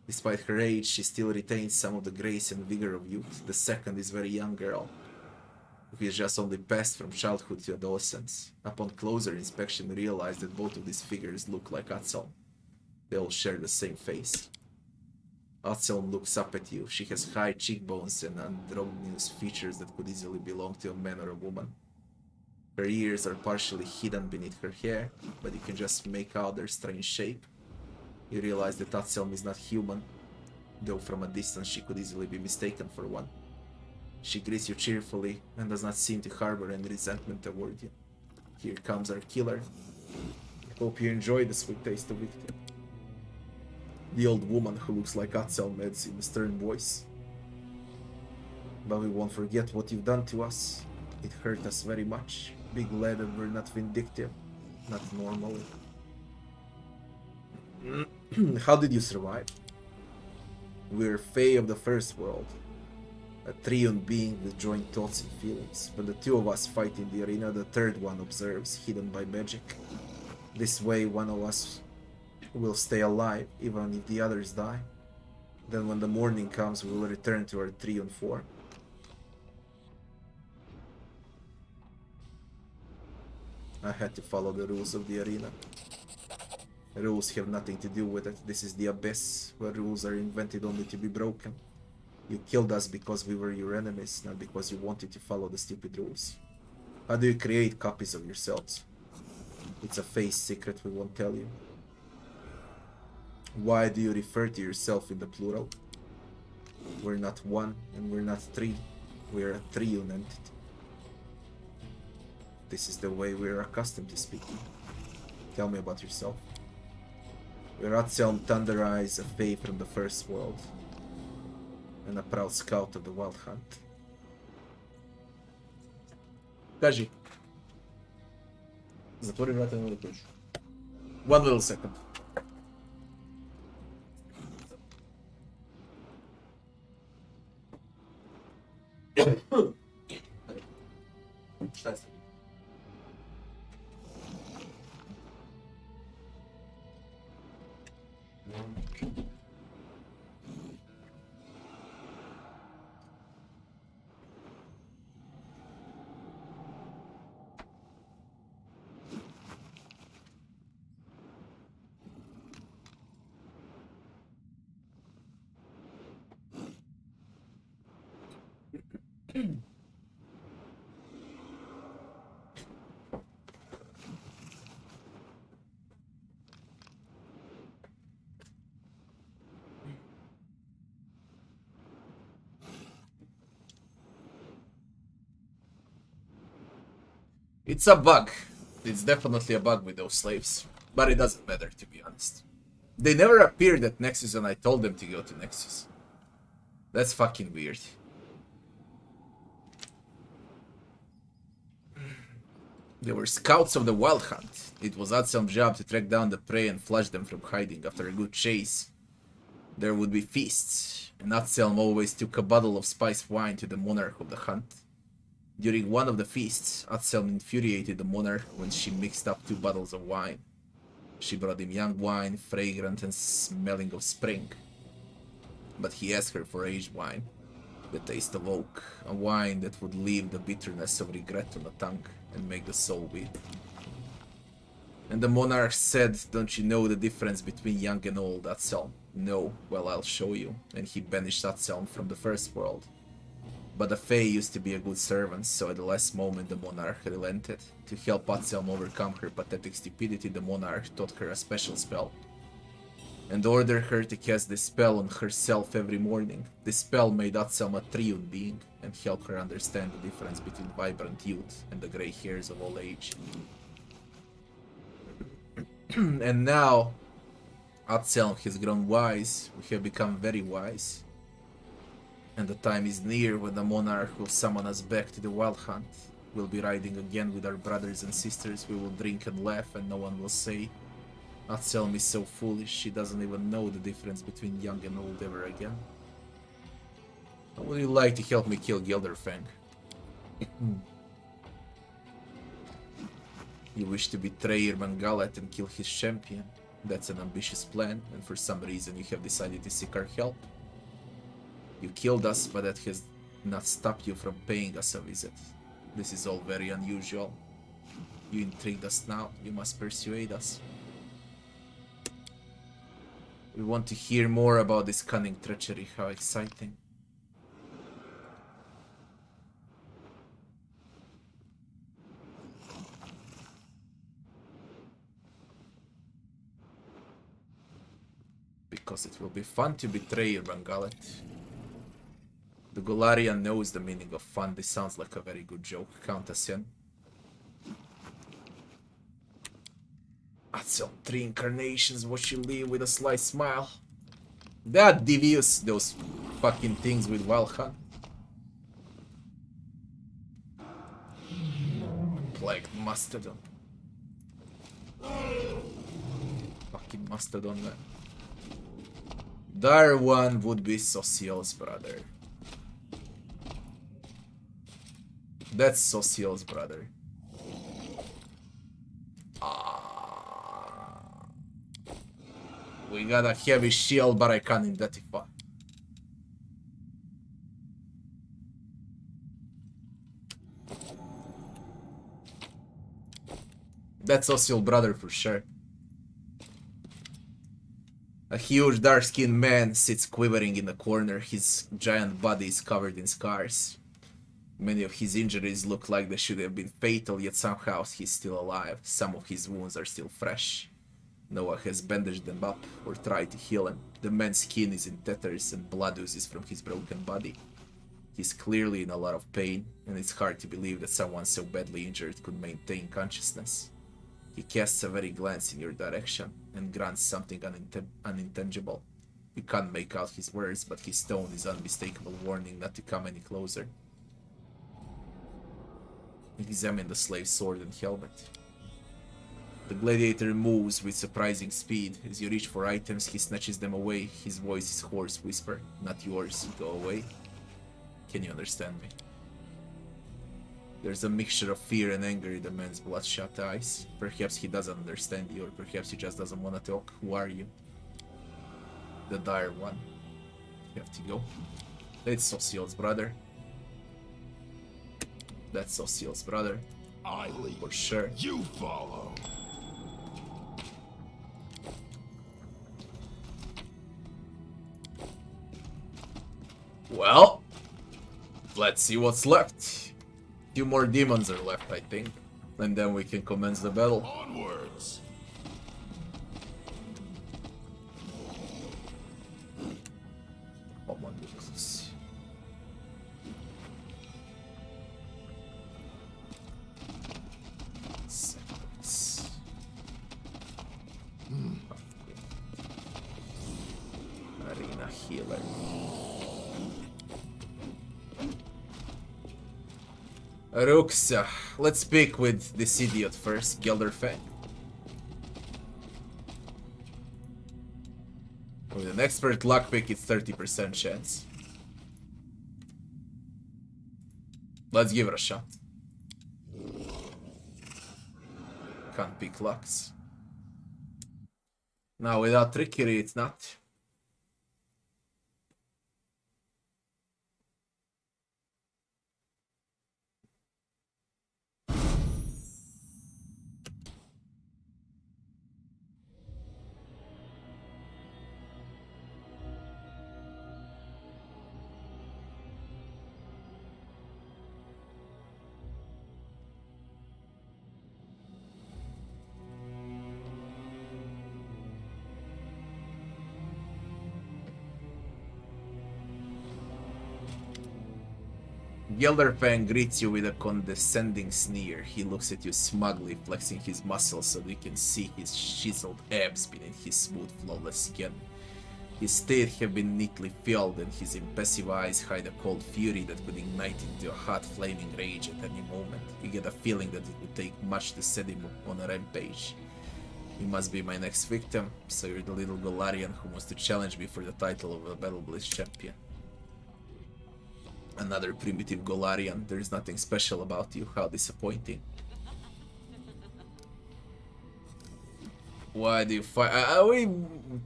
Despite her age, she still retains some of the grace and vigor of youth. The second is a very young girl, who has just only passed from childhood to adolescence. Upon closer inspection, we realize that both of these figures look like Atzel. They all share the same face. Atzel looks up at you. She has high cheekbones and androgynous features that could easily belong to a man or a woman. Her ears are partially hidden beneath her hair, but you can just make out their strange shape. You realize that Atzel is not human, though from a distance she could easily be mistaken for one. She greets you cheerfully and does not seem to harbor any resentment toward you. Here comes our killer. I hope you enjoy the sweet taste of victory. The old woman who looks like Atzel adds in a stern voice. But we won't forget what you've done to us. It hurt us very much. Be glad that we're not vindictive, not normally. How did you survive? We're Fae of the First World, a triune being with joint thoughts and feelings. When the two of us fight in the arena, the third one observes, hidden by magic. This way, one of us will stay alive, even if the others die. Then when the morning comes, we will return to our triune form. I had to follow the rules of the arena. Rules have nothing to do with it. This is the abyss, where rules are invented only to be broken. You killed us because we were your enemies, not because you wanted to follow the stupid rules. How do you create copies of yourselves? It's a face secret we won't tell you. Why do you refer to yourself in the plural? We're not one, and we're not three. We're a triune entity. This is the way we're accustomed to speaking. Tell me about yourself. We're Atselm Thunder Eyes, a fae from the First World, and a proud scout of the Wild Hunt. Кажи. Затвори врата на ключ. One little second. Šta je sad? It's a bug. It's definitely a bug with those slaves. But it doesn't matter, to be honest. They never appeared at Nexus and I told them to go to Nexus. That's fucking weird. They were scouts of the Wild Hunt. It was Atselm's job to track down the prey and flush them from hiding. After a good chase, there would be feasts. And Atselm always took a bottle of spiced wine to the monarch of the hunt. During one of the feasts, Atselm infuriated the monarch when she mixed up 2 bottles of wine. She brought him young wine, fragrant and smelling of spring. But he asked her for aged wine, the taste of oak, a wine that would leave the bitterness of regret on the tongue and make the soul weep. And the monarch said, "Don't you know the difference between young and old, Atselm?" "No." "Well, I'll show you." And he banished Atselm from the First World. But the Fae used to be a good servant, so at the last moment the monarch relented. To help Atselm overcome her pathetic stupidity, the monarch taught her a special spell, and ordered her to cast this spell on herself every morning. This spell made Atselm a triune being, and helped her understand the difference between vibrant youth and the grey hairs of old age. And now, Atselm has grown wise, we have become very wise. And the time is near when the monarch will summon us back to the Wild Hunt. We'll be riding again with our brothers and sisters, we will drink and laugh and no one will say, "Atselm is so foolish, she doesn't even know the difference between young and old ever again." How would you like to help me kill Gelderfang? You wish to betray Irmangalat and kill his champion. That's an ambitious plan, and for some reason you have decided to seek our help. You killed us, but that has not stopped you from paying us a visit. This is all very unusual. You intrigued us now, you must persuade us. We want to hear more about this cunning treachery, how exciting. Because it will be fun to betray Irmangalat. The Golarian knows the meaning of fun. This sounds like a very good joke, Countess Yen. Atselm, 3 incarnations, watch you leave with a sly smile. That devious, those fucking things with Wild Hunt. Plagued Mastodon. Fucking Mastodon, man. There one would be Social's brother. That's Social's brother. We got a heavy shield, but I can't identify. That's Social's brother for sure. A huge dark-skinned man sits quivering in the corner. His giant body is covered in scars. Many of his injuries look like they should have been fatal, yet somehow he's still alive. Some of his wounds are still fresh. Noah has bandaged them up or tried to heal him. The man's skin is in tatters and blood oozes from his broken body. He's clearly in a lot of pain, and it's hard to believe that someone so badly injured could maintain consciousness. He casts a very glance in your direction and grunts something unintelligible. You can't make out his words, but his tone is unmistakable warning not to come any closer. Examine the slave's sword and helmet. The gladiator moves with surprising speed. As you reach for items, he snatches them away. His voice is hoarse whisper. Not yours. Go away. Can you understand me? There's a mixture of fear and anger in the man's bloodshot eyes. Perhaps he doesn't understand you, or perhaps he just doesn't want to talk. Who are you? The dire one. You have to go. It's Social's brother. That's Social's brother. I lead. For sure. You follow. Well, let's see what's left. Few more demons are left, I think. And then we can commence the battle. Onwards. Homunculus. Seconds. Arena healer. Ruxa. Let's speak with this idiot first, Gelderfang. With an expert lockpick, it's 30% chance. Let's give it a shot. Can't pick locks. Now, without trickery, it's not. Gelderfang greets you with a condescending sneer. He looks at you smugly, flexing his muscles so you can see his chiseled abs beneath his smooth, flawless skin. His teeth have been neatly filled, and his impassive eyes hide a cold fury that could ignite into a hot, flaming rage at any moment. You get a feeling that it would take much to set him on a rampage. You must be my next victim, so you're the little Golarian who wants to challenge me for the title of a Battle Blitz champion. Another primitive Golarian. There's nothing special about you. How disappointing. Why do you fight? We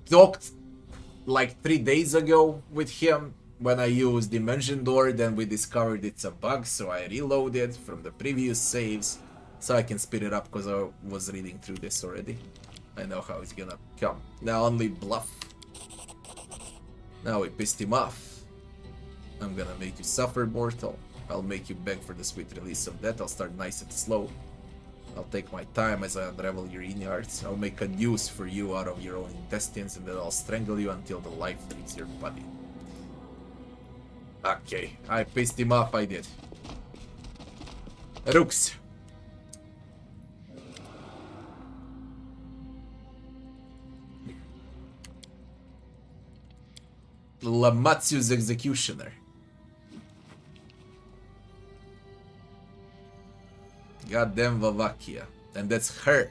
talked like 3 days ago with him when I used Dimension Door. Then we discovered it's a bug, so I reloaded from the previous saves so I can speed it up because I was reading through this already. I know how it's gonna come. Now only bluff. Now we pissed him off. I'm gonna make you suffer, mortal. I'll make you beg for the sweet release of death. I'll start nice and slow. I'll take my time as I unravel your innards. I'll make a noose for you out of your own intestines, and then I'll strangle you until the life leaves your body. Okay, I pissed him off, I did. Rux. Lamatsu's Executioner. Goddamn Vavakia. And that's her.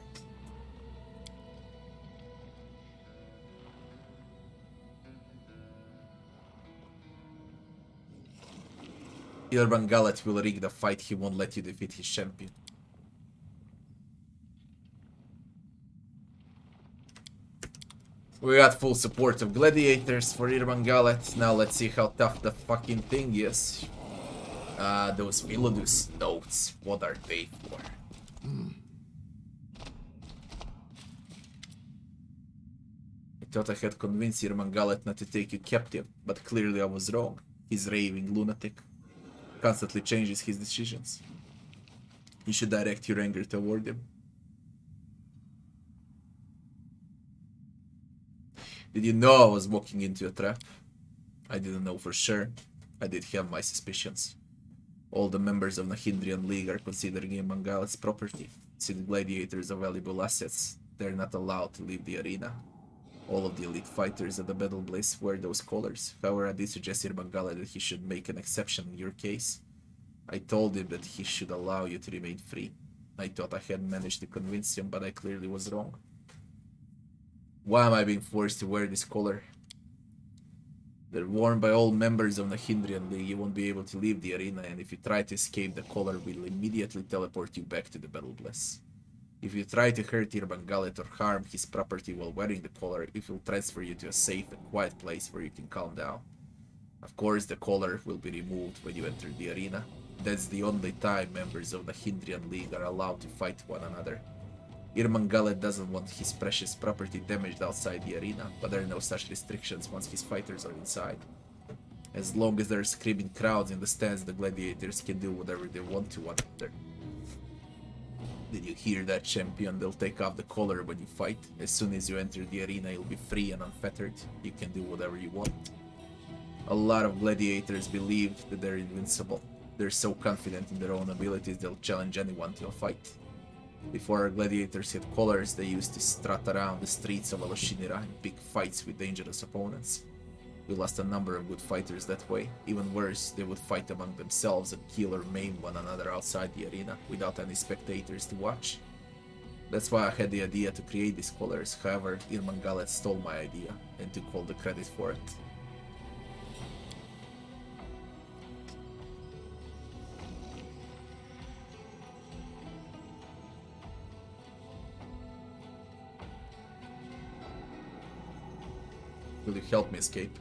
Irban Galat will rig the fight. He won't let you defeat his champion. We got full support of gladiators for Irban Galat. Now let's see how tough the fucking thing is. Those Philodus notes, what are they for? I thought I had convinced Irban Galat not to take you captive, but clearly I was wrong. He's raving lunatic. Constantly changes his decisions. You should direct your anger toward him. Did you know I was walking into a trap? I didn't know for sure. I did have my suspicions. All the members of the Nahindrian League are considering him Mangalat's property. See, the gladiators are valuable assets. They're not allowed to leave the arena. All of the elite fighters at the Battle Bliss wear those collars. However, I did suggest Irmangala that he should make an exception in your case. I told him that he should allow you to remain free. I thought I had managed to convince him, but I clearly was wrong. Why am I being forced to wear this collar? They're worn by all members of the Hindrian League. You won't be able to leave the arena, and if you try to escape, the collar will immediately teleport you back to the Battle Bliss. If you try to hurt Irmangalet or harm his property while wearing the collar, it will transfer you to a safe and quiet place where you can calm down. Of course, the collar will be removed when you enter the arena. That's the only time members of the Hindrian League are allowed to fight one another. Irmangalet doesn't want his precious property damaged outside the arena, but there are no such restrictions once his fighters are inside. As long as there are screaming crowds in the stands, the gladiators can do whatever they want to one another. Did you hear that, champion? They'll take off the collar when you fight. As soon as you enter the arena, you'll be free and unfettered. You can do whatever you want. A lot of gladiators believe that they're invincible. They're so confident in their own abilities, they'll challenge anyone to a fight. Before our gladiators had collars, they used to strut around the streets of Aloshinira and pick fights with dangerous opponents. We lost a number of good fighters that way. Even worse, they would fight among themselves and kill or maim one another outside the arena without any spectators to watch. That's why I had the idea to create these collars. However, Irmangalet stole my idea and took all the credit for it. Will you help me escape?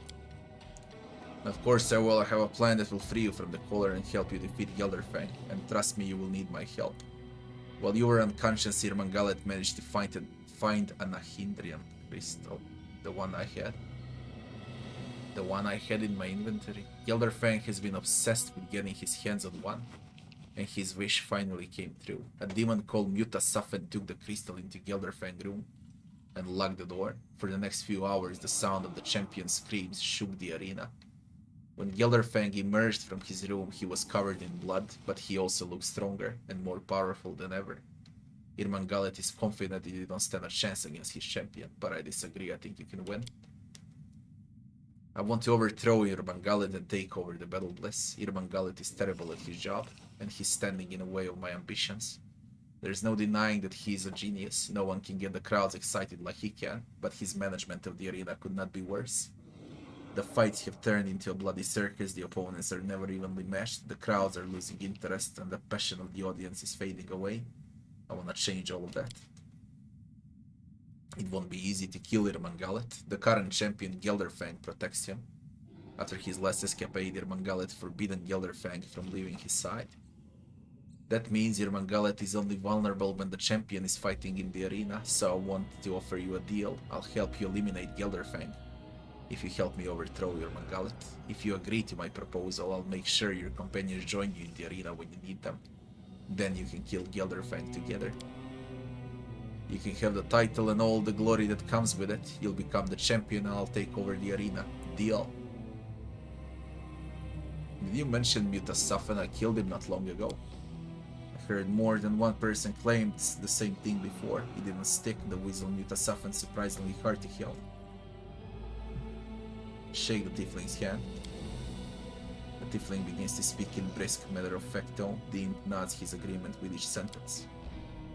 Of course I will. I have a plan that will free you from the collar and help you defeat Gelderfang, and trust me, you will need my help. While you were unconscious, Irmangalet managed to find an Ahindrian crystal. The one I had. The one I had in my inventory. Gelderfang has been obsessed with getting his hands on one, and his wish finally came true. A demon called Mutasafan took the crystal into Gelderfang's room and locked the door. For the next few hours, the sound of the champion's screams shook the arena. When Gelderfang emerged from his room, he was covered in blood, but he also looked stronger and more powerful than ever. Irmangalet is confident that you don't stand a chance against his champion, but I disagree. I think you can win. I want to overthrow Irmangalet and take over the Battle Bliss. Irmangalet is terrible at his job, and he's standing in the way of my ambitions. There's no denying that he is a genius. No one can get the crowds excited like he can, but his management of the arena could not be worse. The fights have turned into a bloody circus, the opponents are never evenly matched, the crowds are losing interest, and the passion of the audience is fading away. I want to change all of that. It won't be easy to kill Irmangalet. The current champion Gelderfang protects him. After his last escapade, Irmangalet forbidden Gelderfang from leaving his side. That means Irmangalet is only vulnerable when the champion is fighting in the arena, so I want to offer you a deal. I'll help you eliminate Gelderfang if you help me overthrow Irmangalet. If you agree to my proposal, I'll make sure your companions join you in the arena when you need them. Then you can kill Gelderfang together. You can have the title and all the glory that comes with it. You'll become the champion and I'll take over the arena. Deal? Did you mention Mutasafan? I killed him not long ago. I heard more than one person claimed the same thing before. He didn't stick. The weasel Mutasafan surprisingly hard to kill. Shake the tiefling's hand. The tiefling begins to speak in brisk, matter-of-fact tone. The imp nods his agreement with each sentence.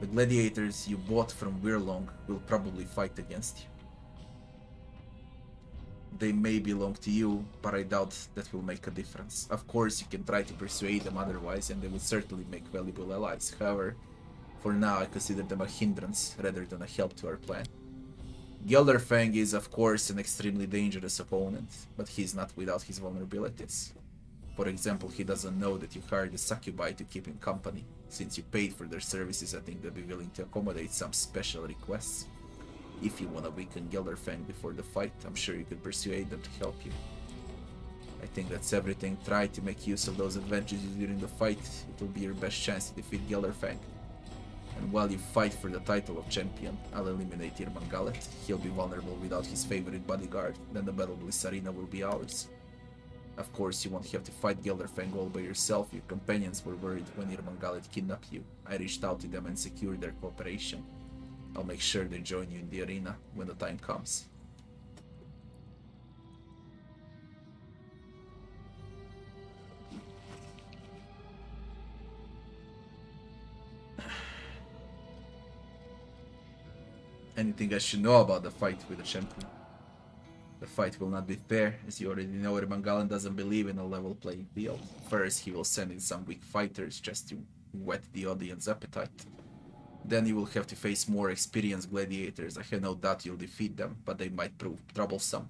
The gladiators you bought from Wirlong will probably fight against you. They may belong to you, but I doubt that will make a difference. Of course, you can try to persuade them otherwise, and they would certainly make valuable allies. However, for now I consider them a hindrance rather than a help to our plan. Gelderfang is, of course, an extremely dangerous opponent, but he's not without his vulnerabilities. For example, he doesn't know that you hired a succubi to keep him company. Since you paid for their services, I think they'll be willing to accommodate some special requests. If you want to weaken Gelderfang before the fight, I'm sure you could persuade them to help you. I think that's everything. Try to make use of those advantages during the fight. It will be your best chance to defeat Gelderfang. And while you fight for the title of champion, I'll eliminate Irmangalet. He'll be vulnerable without his favorite bodyguard, then the Battle Bliss arena will be ours. Of course, you won't have to fight Gelderfang all by yourself. Your companions were worried when Irmangalit kidnapped you. I reached out to them and secured their cooperation. I'll make sure they join you in the arena when the time comes. Anything I should know about the fight with the champion? The fight will not be fair, as you already know. Irmangalan doesn't believe in a level playing field. First, he will send in some weak fighters just to whet the audience's appetite. Then you will have to face more experienced gladiators. I have no doubt you'll defeat them, but they might prove troublesome.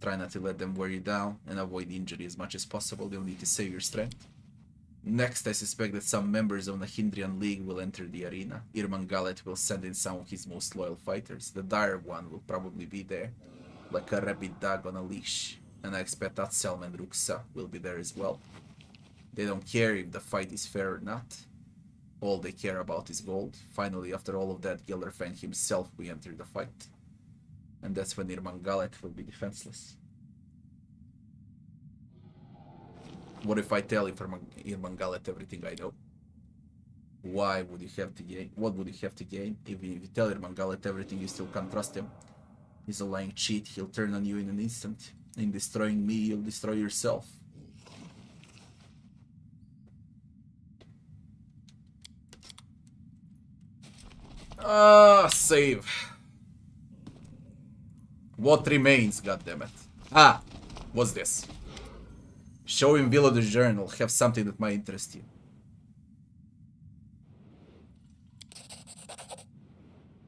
Try not to let them wear you down and avoid injury as much as possible. You'll need to save your strength. Next, I suspect that some members of the Hindrian League will enter the arena. Irmangalet will send in some of his most loyal fighters. The Dire One will probably be there, like a rabid dog on a leash. And I expect Atselm and Ruxa will be there as well. They don't care if the fight is fair or not. All they care about is gold. Finally, after all of that, Gelderfang himself will enter the fight. And that's when Irmangalet will be defenseless. What if I tell Irmangalet everything I know? Why would you have to gain? What would you have to gain? If you tell Irmangalet everything, you still can't trust him. He's a lying cheat. He'll turn on you in an instant. In destroying me, you'll destroy yourself. Save. What remains, goddammit? Ah, what's this? Show him Villader's journal. Have something that might interest you.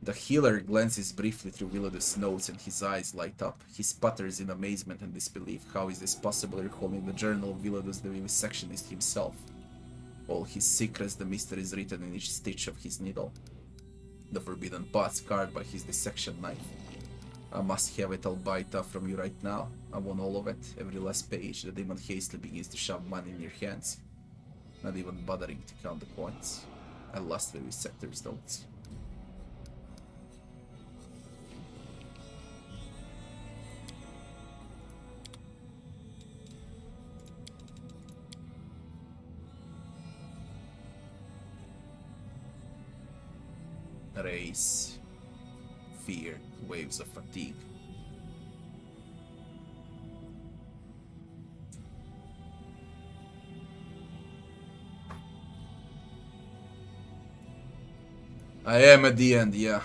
The healer glances briefly through Villader's notes and his eyes light up. He sputters in amazement and disbelief. How is this possible? Recalling the journal of Villader's the vivisectionist himself. All his secrets, the mysteries written in each stitch of his needle. The forbidden path scarred by his dissection knife. I must have it. I'll buy it off from you right now. I want all of it. Every last page. The demon hastily begins to shove money in your hands. Not even bothering to count the coins. I lost the Vivisector's notes. Race. Fear. Waves of fatigue. I am at the end, yeah.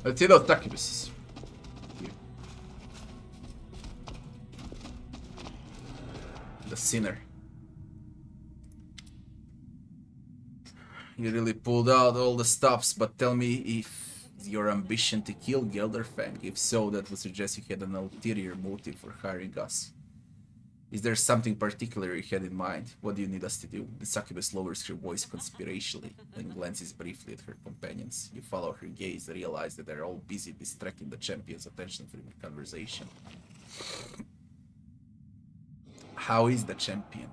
Let's see those succubuses. Here. The sinner. You really pulled out all the stops, but tell me if your ambition to kill Gelderfang. If so, that would suggest you had an ulterior motive for hiring us. Is there something particular you had in mind? What do you need us to do? The succubus lowers her voice conspiracially and glances briefly at her companions. You follow her gaze and realize that they're all busy distracting the champion's attention from the conversation. How is the champion?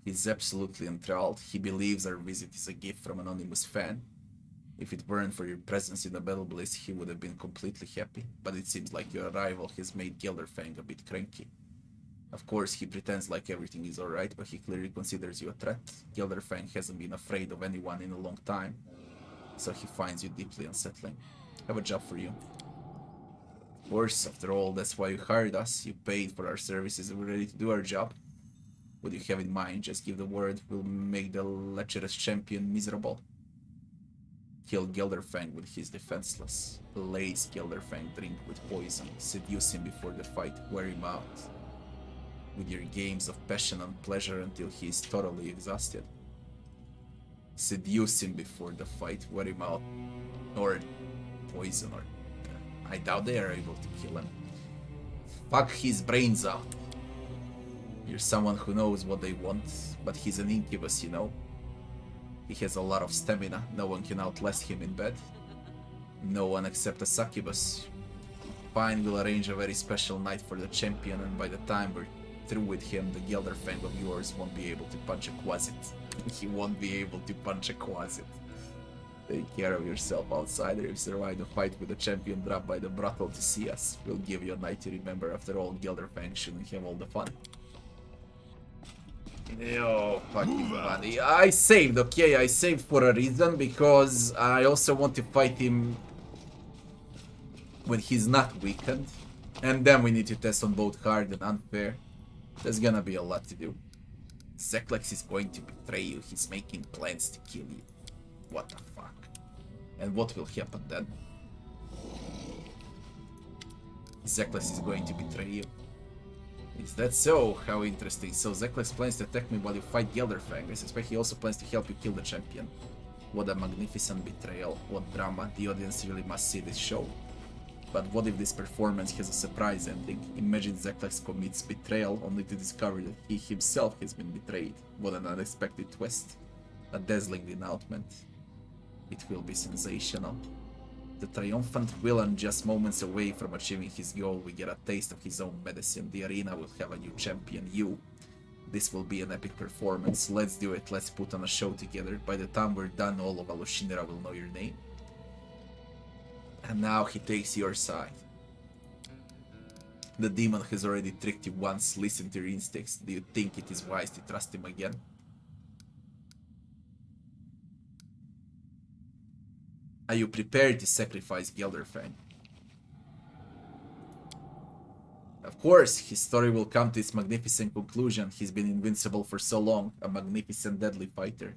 He's absolutely enthralled. He believes our visit is a gift from an anonymous fan. If it weren't for your presence in the battle bliss, he would have been completely happy. But it seems like your arrival has made Gelderfang a bit cranky. Of course, he pretends like everything is alright, but he clearly considers you a threat. Gelderfang hasn't been afraid of anyone in a long time, so he finds you deeply unsettling. I have a job for you. Of course, after all, that's why you hired us. You paid for our services and we're ready to do our job. What do you have in mind? Just give the word, we'll make the lecherous champion miserable. Kill Gelderfang with his defenseless. Lace Gelderfang drink with poison. Seduce him before the fight. Wear him out with your games of passion and pleasure until he is thoroughly exhausted. Seduce him before the fight. Wear him out. Or poison. Or I doubt they are able to kill him. Fuck his brains out. You're someone who knows what they want, but he's an incubus, you know. He has a lot of stamina. No one can outlast him in bed. No one except a succubus. Fine, we'll arrange a very special night for the champion, and by the time we're through with him, the Gelderfang of yours won't be able to punch a quasit. He won't be able to punch a quasit. Take care of yourself, outsider. If you survive the fight with the champion, drop by the brothel to see us. We'll give you a night to remember. After all, Gelderfang shouldn't have all the fun. Yo, fucking funny. I saved, okay? I saved for a reason, because I also want to fight him when he's not weakened. And then we need to test on both hard and unfair. There's gonna be a lot to do. Zeklex is going to betray you. He's making plans to kill you. What the fuck? And what will happen then? Zeklex is going to betray you. Is that so? How interesting. So Zeklex plans to attack me while you fight Gelderfang. I suspect he also plans to help you kill the champion. What a magnificent betrayal. What drama. The audience really must see this show. But what if this performance has a surprise ending? Imagine Zeklex commits betrayal only to discover that he himself has been betrayed. What an unexpected twist. A dazzling denouement. It will be sensational. The triumphant villain just moments away from achieving his goal. We get a taste of his own medicine. The arena will have a new champion, you. This will be an epic performance. Let's do it. Let's put on a show together. By the time we're done, all of Alushinra will know your name. And now he takes your side. The demon has already tricked you once. Listen to your instincts. Do you think it is wise to trust him again? Are you prepared to sacrifice Gelderfang? Of course, his story will come to its magnificent conclusion. He's been invincible for so long, a magnificent deadly fighter.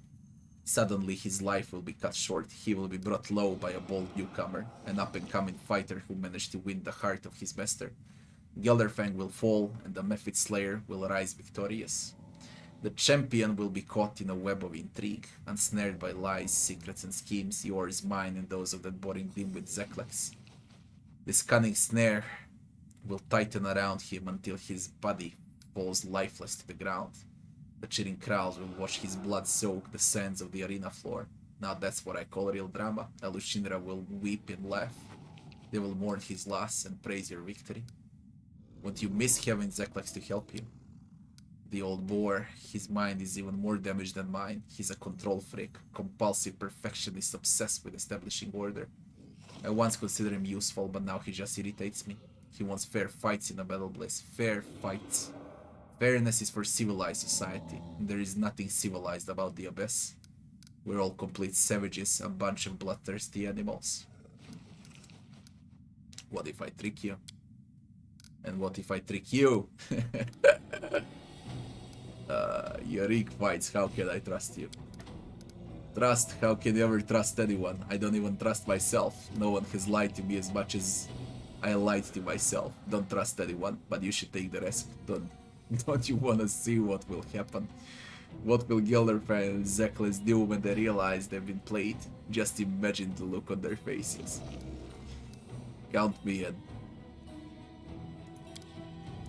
Suddenly his life will be cut short. He will be brought low by a bold newcomer, an up-and-coming fighter who managed to win the heart of his master. Gelderfang will fall, and the Mephit Slayer will rise victorious. The champion will be caught in a web of intrigue, ensnared by lies, secrets, and schemes, yours, mine, and those of that boring dim with Zeklex. This cunning snare will tighten around him until his body falls lifeless to the ground. The cheering crowds will watch his blood soak the sands of the arena floor. Now that's what I call real drama. Alushinra will weep and laugh. They will mourn his loss and praise your victory. Won't you miss having Zeklex to help you? The old boar, his mind is even more damaged than mine. He's a control freak, compulsive perfectionist obsessed with establishing order. I once considered him useful, but now he just irritates me. He wants fair fights in a battle place. Fair fights. Fairness is for civilized society. There is nothing civilized about the Abyss. We're all complete savages, a bunch of bloodthirsty animals. What if I trick you? And what if I trick you? Yorick fights, how can I trust you? Trust? How can you ever trust anyone? I don't even trust myself. No one has lied to me as much as I lied to myself. Don't trust anyone, but you should take the risk. Don't you want to see what will happen? What will Gelderfang and Zeklex do when they realize they've been played? Just imagine the look on their faces. Count me in.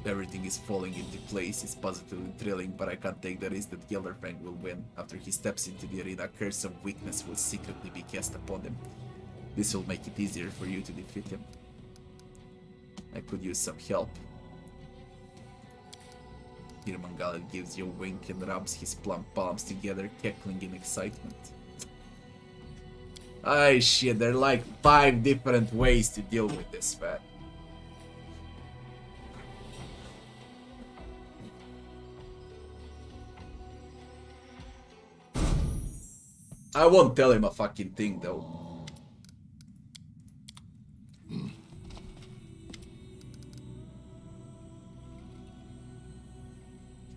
Everything is falling into place. It's positively thrilling, but I can't take the risk that Gelderfang will win. After he steps into the arena, a curse of weakness will secretly be cast upon him. This will make it easier for you to defeat him. I could use some help. Hirmangalet gives you a wink and rubs his plump palms together, cackling in excitement. Ah shit, there are like 5 different ways to deal with this, man. I won't tell him a fucking thing though.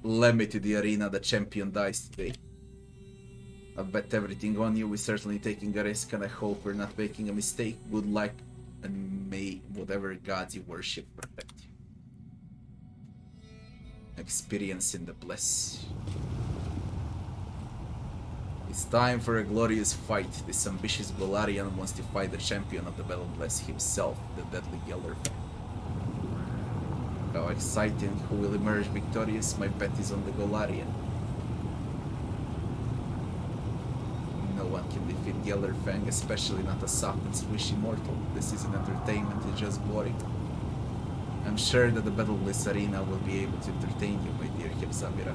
Let me to the arena, the champion dies today. I bet everything on you. We're certainly taking a risk, and I hope we're not making a mistake. Good luck, and may whatever gods you worship protect you. Experience in the bliss. It's time for a glorious fight. This ambitious Golarian wants to fight the champion of the Battlebless himself, the deadly Geller. How exciting! Who will emerge victorious? My bet is on the Golarian. No one can defeat Gellerfang, especially not a soft and squishy mortal. This isn't entertainment, it's just boring. I'm sure that the Battlebless Arena will be able to entertain you, my dear Kebzamira.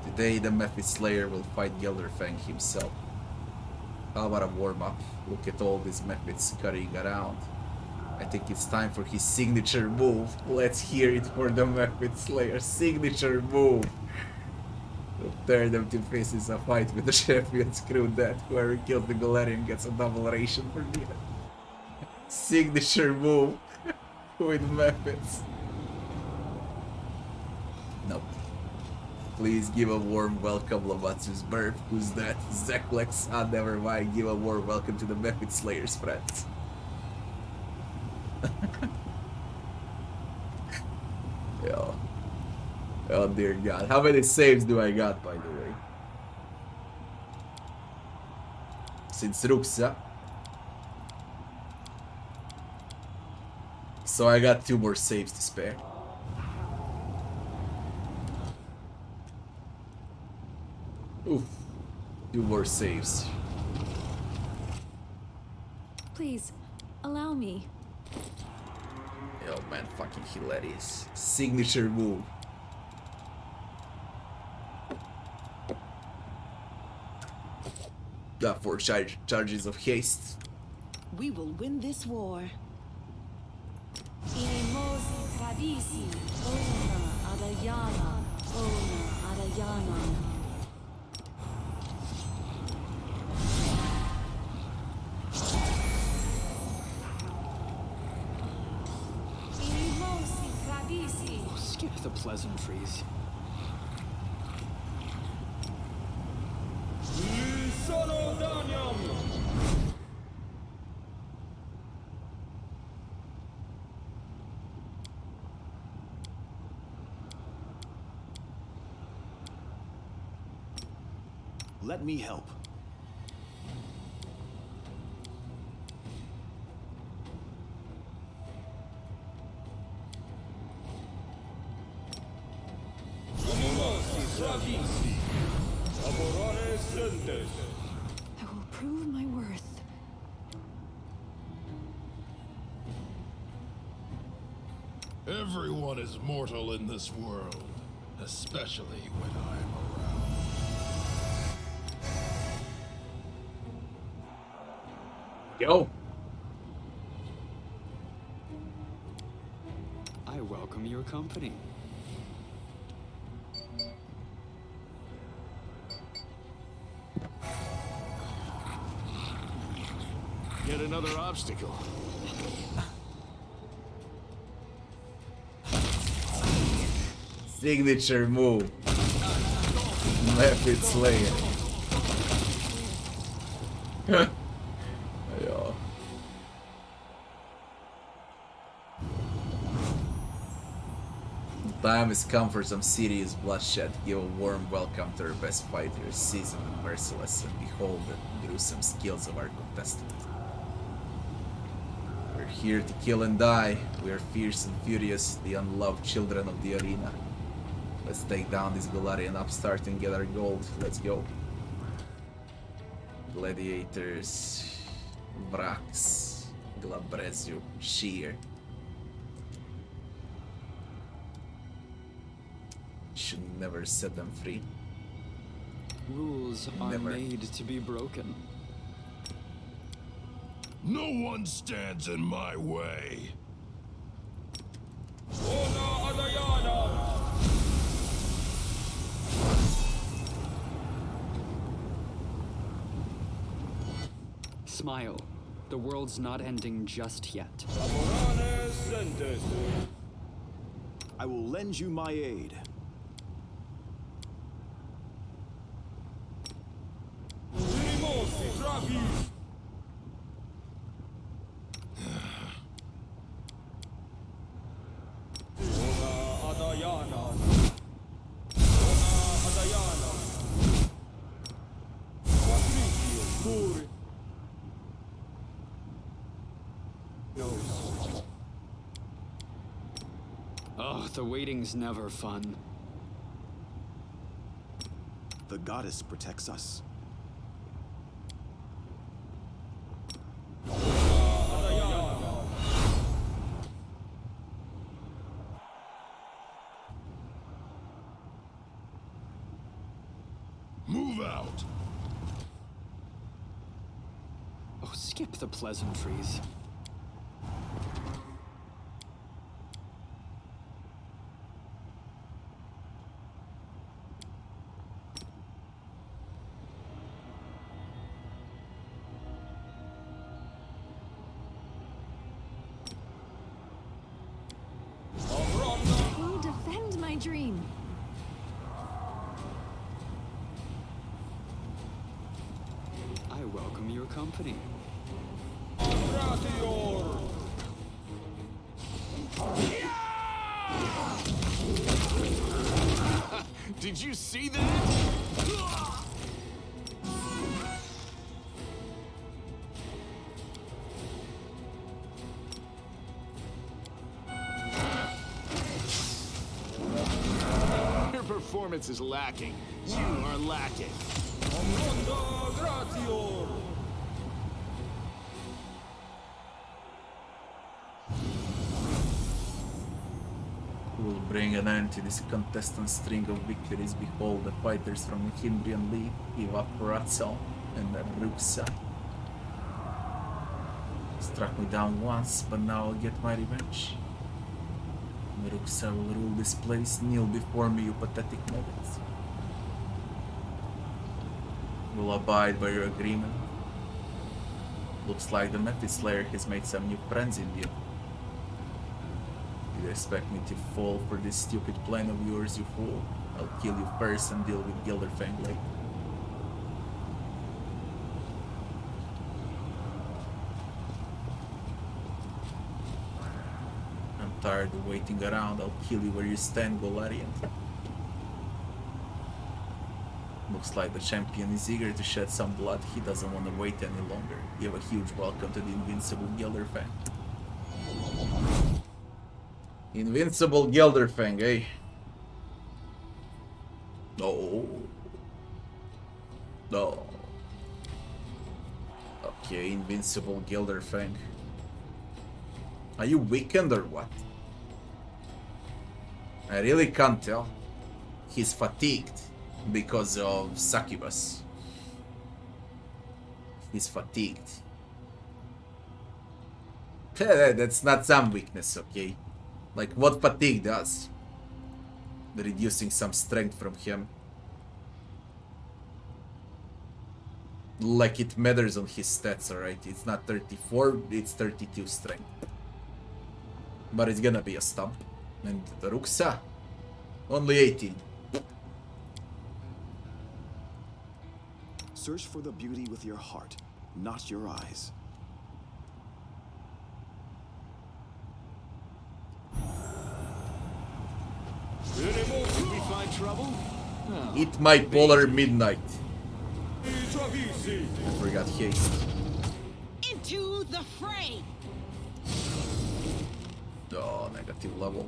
Today, the Mephit Slayer will fight Gellerfang himself. How about a warm-up? Look at all these Mephits scurrying around. I think it's time for his signature move. Let's hear it for the Mephit Slayer. Signature move! We'll tear them to pieces. A fight with the champion. Screw that. Whoever killed the Galarian gets a double ration for me. Signature move with Mephits. Nope. Please give a warm welcome, Lamatsu's birth. Who's that? Zeklex. Ah, never mind. Give a warm welcome to the Mephit Slayers, friends. Yo. Oh dear God. How many saves do I got, by the way? Since Ruxa. So I got 2 more saves to spare. Oof. 2 more saves. Please, allow me. Oh man, fucking hilarious. Signature move. Got 4 charges of haste. We will win this war. Skip the pleasantries. Let me help. I will prove my worth. Everyone is mortal in this world, especially when I'm around. Yo. I welcome your company. Yet another obstacle. Signature move. Mephit Slayer. Yo. The time has come for some serious bloodshed. Give a warm welcome to our best fighters, seasoned and merciless, and behold the gruesome skills of our contestant. We're here to kill and die. We are fierce and furious, the unloved children of the arena. Let's take down this Galarian upstart and get our gold. Let's go. Gladiators, Vrax, Glabrezu, Sheer. Should never set them free. Rules are Never. made to be broken. No one stands in my way. Smile. The world's not ending just yet. I will lend you my aid. Oh, the waiting's never fun. The goddess protects us. Move out! Oh, skip the pleasantries. I will defend my dream. I welcome your company. Did you see that? Your performance is lacking. You are lacking. Will bring an end to this contestant string of victories. Behold, the fighters from the Himbrian League give up Ratzel and Ruxa. Struck me down once, but now I'll get my revenge. Ruxa will rule this place. Kneel before me, you pathetic maggots. Will abide by your agreement. Looks like the Mephit Slayer has made some new friends in you. You expect me to fall for this stupid plan of yours, you fool? I'll kill you first and deal with Gilderfang later. I'm tired of waiting around. I'll kill you where you stand, Golarian. Looks like the champion is eager to shed some blood. He doesn't want to wait any longer. Give a huge welcome to the invincible Gilderfang. Invincible Gilderfang, eh? No. No. Okay, invincible Gilderfang. Are you weakened or what? I really can't tell. He's fatigued because of Succubus. He's fatigued. That's not some weakness, okay? Like what fatigue does. Reducing some strength from him. Like it matters on his stats, alright? It's not 34, it's 32 strength. But it's gonna be a stomp. And the Ruxa, only 18. Search for the beauty with your heart, not your eyes. We find trouble? Eat my polar midnight. I forgot haste. Into the fray! Oh, negative level.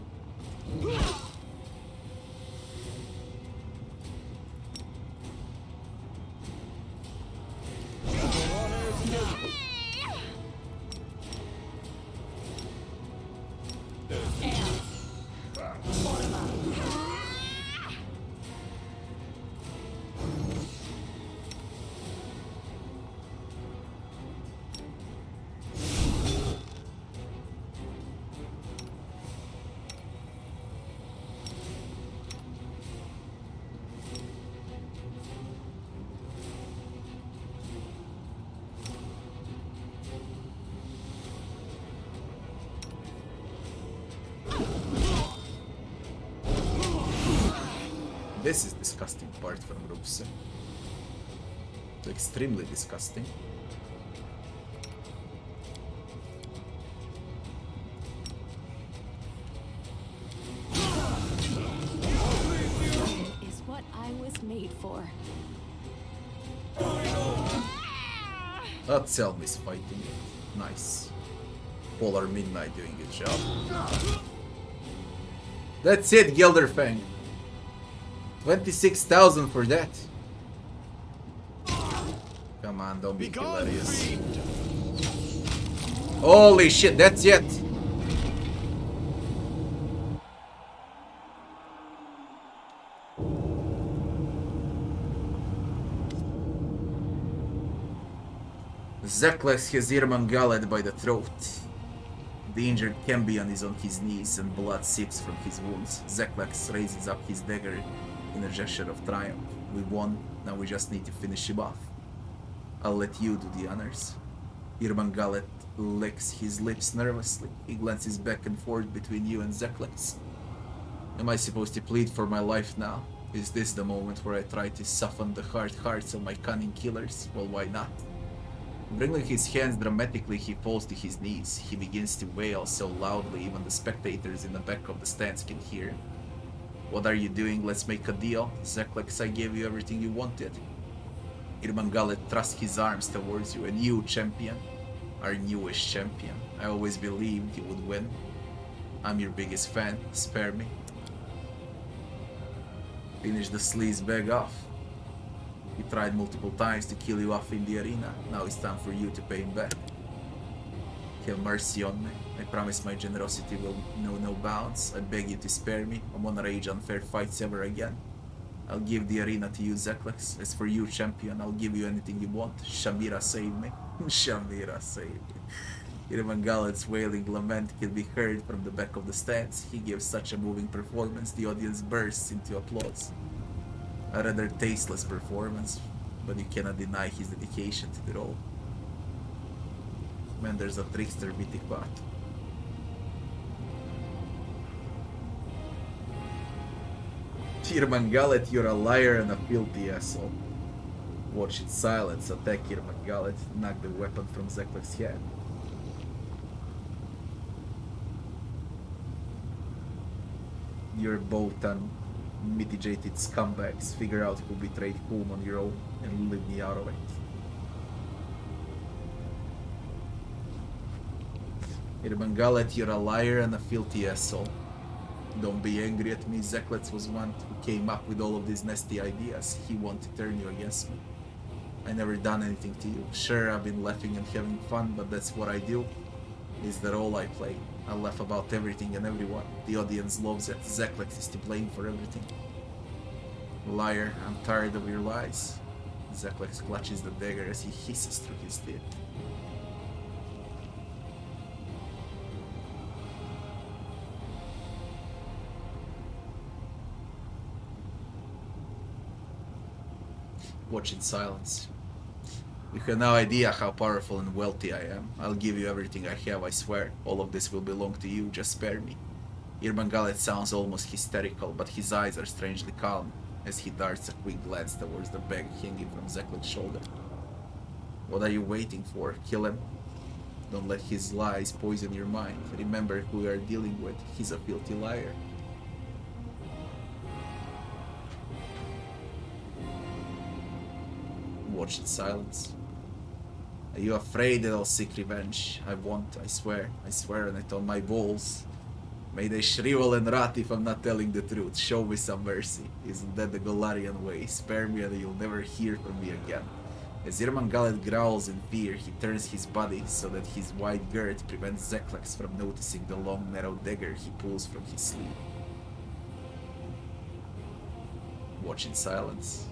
This is disgusting part from Ruxa. Extremely disgusting. made for. That Selm is fighting it. Nice. Polar Midnight doing a job. That's it, Gilderfang. 26,000 for that. Come on, don't be hilarious. Holy shit, that's it. Zeklex has Irmangalet by the throat. The injured Cambion is on his knees and blood seeps from his wounds. Zeklex raises up his dagger in a gesture of triumph. We won, now we just need to finish him off. I'll let you do the honors. Irmangalet licks his lips nervously. He glances back and forth between you and Zeklex. Am I supposed to plead for my life now? Is this the moment where I try to soften the hard hearts of my cunning killers? Well, why not? Wringing his hands dramatically, he falls to his knees. He begins to wail so loudly even the spectators in the back of the stands can hear. What are you doing? Let's make a deal. Zeklex, I gave you everything you wanted. Irmangalet thrusts his arms towards you, and you, champion, our newest champion. I always believed you would win. I'm your biggest fan. Spare me. Finish the sleaze bag off. He tried multiple times to kill you off in the arena. Now it's time for you to pay him back. Have mercy on me. I promise my generosity will know no bounds. I beg you to spare me. I won't rage unfair fights ever again. I'll give the arena to you, Zeklex. As for you, champion, I'll give you anything you want. Shamira, save me. Shamira, save me. Irmangalet's wailing lament can be heard from the back of the stands. He gives such a moving performance, the audience bursts into applause. A rather tasteless performance, but you cannot deny his dedication to the role. Man, there's a trickster mythic bot. Irmangalet, you're a liar and a filthy asshole. Watch in silence, attack Irmangalet, knock the weapon from Zeklex's head. You're both unmitigated scumbags. Figure out who betrayed whom on your own and leave me out of it. Irmangalet, you're a liar and a filthy asshole. Don't be angry at me. Zeklex was one who came up with all of these nasty ideas. He wanted to turn you against me. I never done anything to you. Sure, I've been laughing and having fun, but that's what I do. Is the role I play. I laugh about everything and everyone. The audience loves it. Zeklex is to blame for everything. Liar, I'm tired of your lies. Zeklex clutches the dagger as he hisses through his teeth. Watch in silence. You have no idea how powerful and wealthy I am. I'll give you everything I have, I swear. All of this will belong to you, just spare me. Irmangalet sounds almost hysterical, but his eyes are strangely calm as he darts a quick glance towards the bag hanging from Zeklex's shoulder. What are you waiting for? Kill him? Don't let his lies poison your mind. Remember who we are dealing with. He's a filthy liar. Watch in silence. Are you afraid that I'll seek revenge? I won't, I swear on it on my balls. May they shrivel and rot if I'm not telling the truth. Show me some mercy. Isn't that the Golarian way? Spare me and you'll never hear from me again. As Irmangalet growls in fear, he turns his body so that his wide girth prevents Zeklex from noticing the long narrow dagger he pulls from his sleeve. Watch in silence.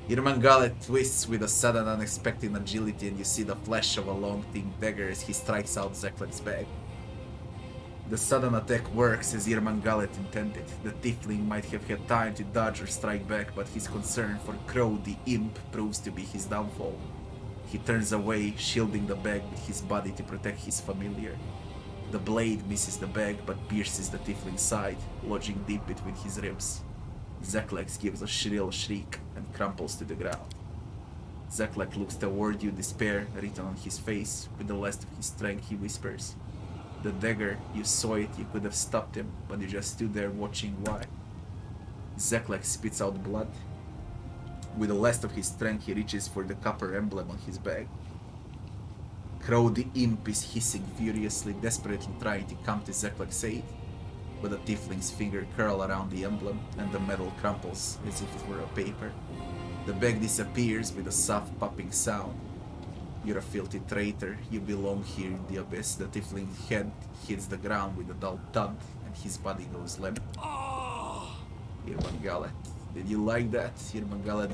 Irmangalet twists with a sudden unexpected agility and you see the flash of a long thin dagger as he strikes out Zeklex's bag. The sudden attack works as Irmangalet intended. The tiefling might have had time to dodge or strike back, but his concern for Crow the imp proves to be his downfall. He turns away, shielding the bag with his body to protect his familiar. The blade misses the bag but pierces the tiefling's side, lodging deep between his ribs. Zeklex gives a shrill shriek and crumples to the ground. Zeklex looks toward you, despair written on his face. With the last of his strength he whispers, "The dagger, you saw it, you could have stopped him, but you just stood there watching. Why?" Zeklek spits out blood. With the last of his strength, he reaches for the copper emblem on his bag. Crow the imp is hissing furiously, desperately trying to come to Zeklek's aid, but the tiefling's finger curl around the emblem, and the metal crumples as if it were a paper. The bag disappears with a soft popping sound. You're a filthy traitor, you belong here in the abyss. The tiefling's head hits the ground with a dull thud, and his body goes limp. Irmangalet, did you like that? Irmangalet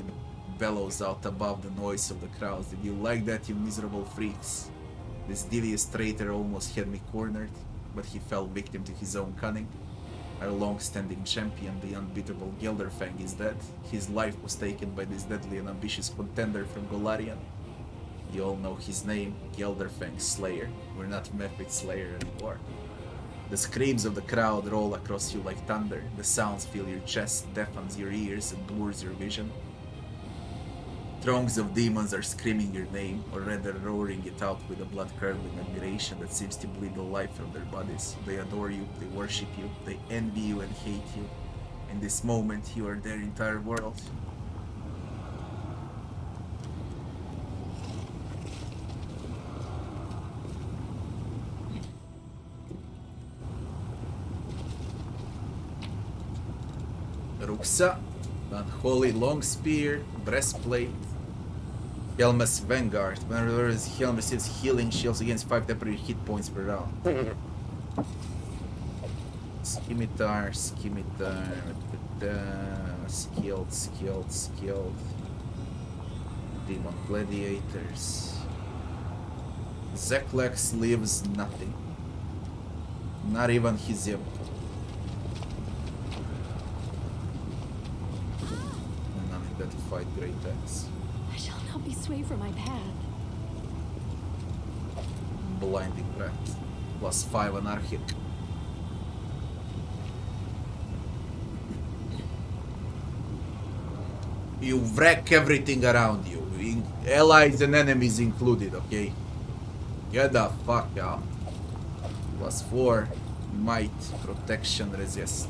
bellows out above the noise of the crowds. Did you like that, you miserable freaks? This devious traitor almost had me cornered, but he fell victim to his own cunning. Our long-standing champion, the unbeatable Gelderfang, is dead. His life was taken by this deadly and ambitious contender from Golarion. You all know his name, Gelderfang Slayer. We're not Mephit Slayer anymore. The screams of the crowd roll across you like thunder. The sounds fill your chest, deafens your ears, and blurs your vision. Throngs of demons are screaming your name, or rather roaring it out with a blood-curdling admiration that seems to bleed the life from their bodies. They adore you, they worship you, they envy you and hate you. In this moment, you are their entire world. Ruksa, unholy long spear, breastplate, Helm's Vanguard. Whenever his helm receives healing, shields against 5 temporary hit points per round. Scimitar, skilled. Demon Gladiators. Zeklex leaves nothing. Not even his imp. An unidentified great axe. I shall not be swayed from my path. Blinding Wrath. +5 anarchic. You wreck everything around you, allies and enemies included, okay? Get the fuck out. +4 might, protection, resist.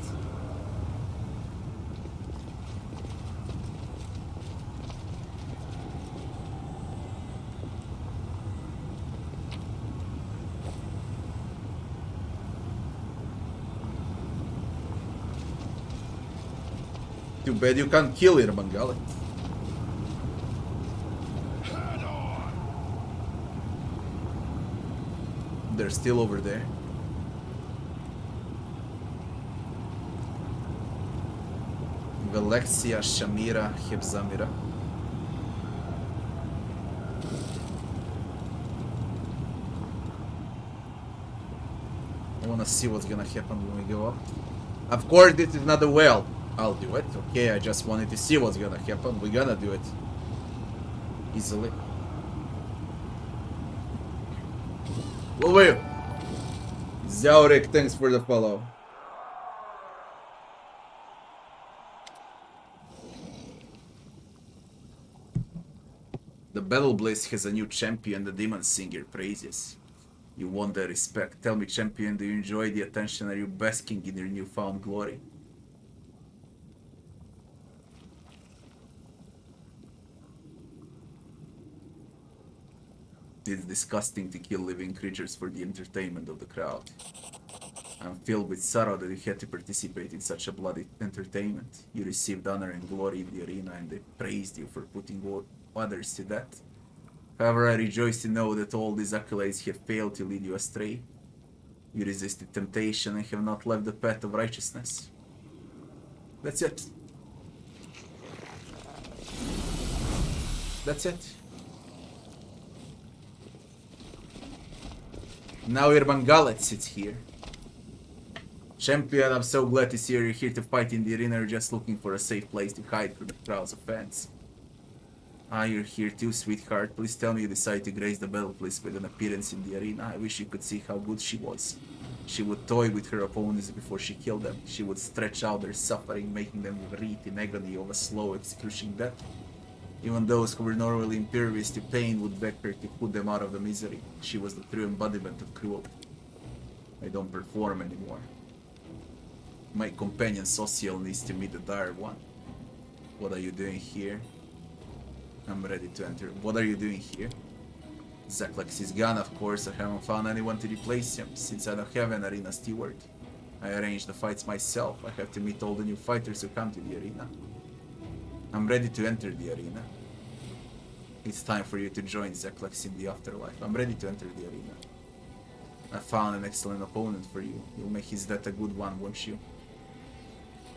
Too bad you can't kill Irmangalet. They're still over there. Velexia, Shamira, Hebzamira. I wanna see what's gonna happen when we go up. Of course, this is not a well. I'll do it. Okay, I just wanted to see what's gonna happen. We're gonna do it. Easily. Well, wait. Zaurek, thanks for the follow. The Battle Blaze has a new champion, the Demon Singer praises. You won their respect. Tell me, champion, do you enjoy the attention? Are you basking in your newfound glory? It's disgusting to kill living creatures for the entertainment of the crowd. I'm filled with sorrow that you had to participate in such a bloody entertainment. You received honor and glory in the arena, and they praised you for putting others to death. However, I rejoice to know that all these accolades have failed to lead you astray. You resisted temptation and have not left the path of righteousness. That's it. That's it. Now Irmangalet sits here. Champion, I'm so glad to see you're here to fight in the arena, or just looking for a safe place to hide from the crowds of fans. Ah, you're here too, sweetheart. Please tell me you decided to grace the battlefield with an appearance in the arena. I wish you could see how good she was. She would toy with her opponents before she killed them. She would stretch out their suffering, making them writhe in agony of a slow execution death. Even those who were normally impervious to pain would beg her to put them out of the misery. She was the true embodiment of cruelty. I don't perform anymore. My companion social needs to meet the dire one. What are you doing here? I'm ready to enter. What are you doing here? Zaclax is gone, of course. I haven't found anyone to replace him, since I don't have an arena steward. I arrange the fights myself. I have to meet all the new fighters who come to the arena. I'm ready to enter the arena. It's time for you to join Zaclax in the afterlife. I'm ready to enter the arena. I found an excellent opponent for you. You'll make his death a good one, won't you?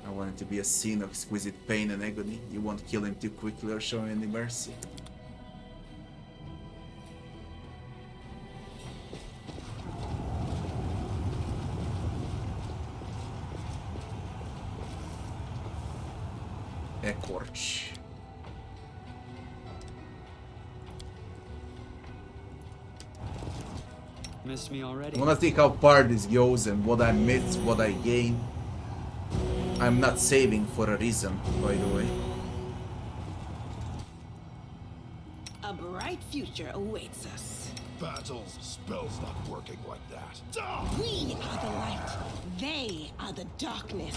I want it to be a scene of exquisite pain and agony. You won't kill him too quickly or show him any mercy. Ekorch. Missed me already? I wanna see how far this goes and what I miss, what I gain. I'm not saving for a reason, by the way. A bright future awaits us. Battles, spells not working like that. We are the light. They are the darkness.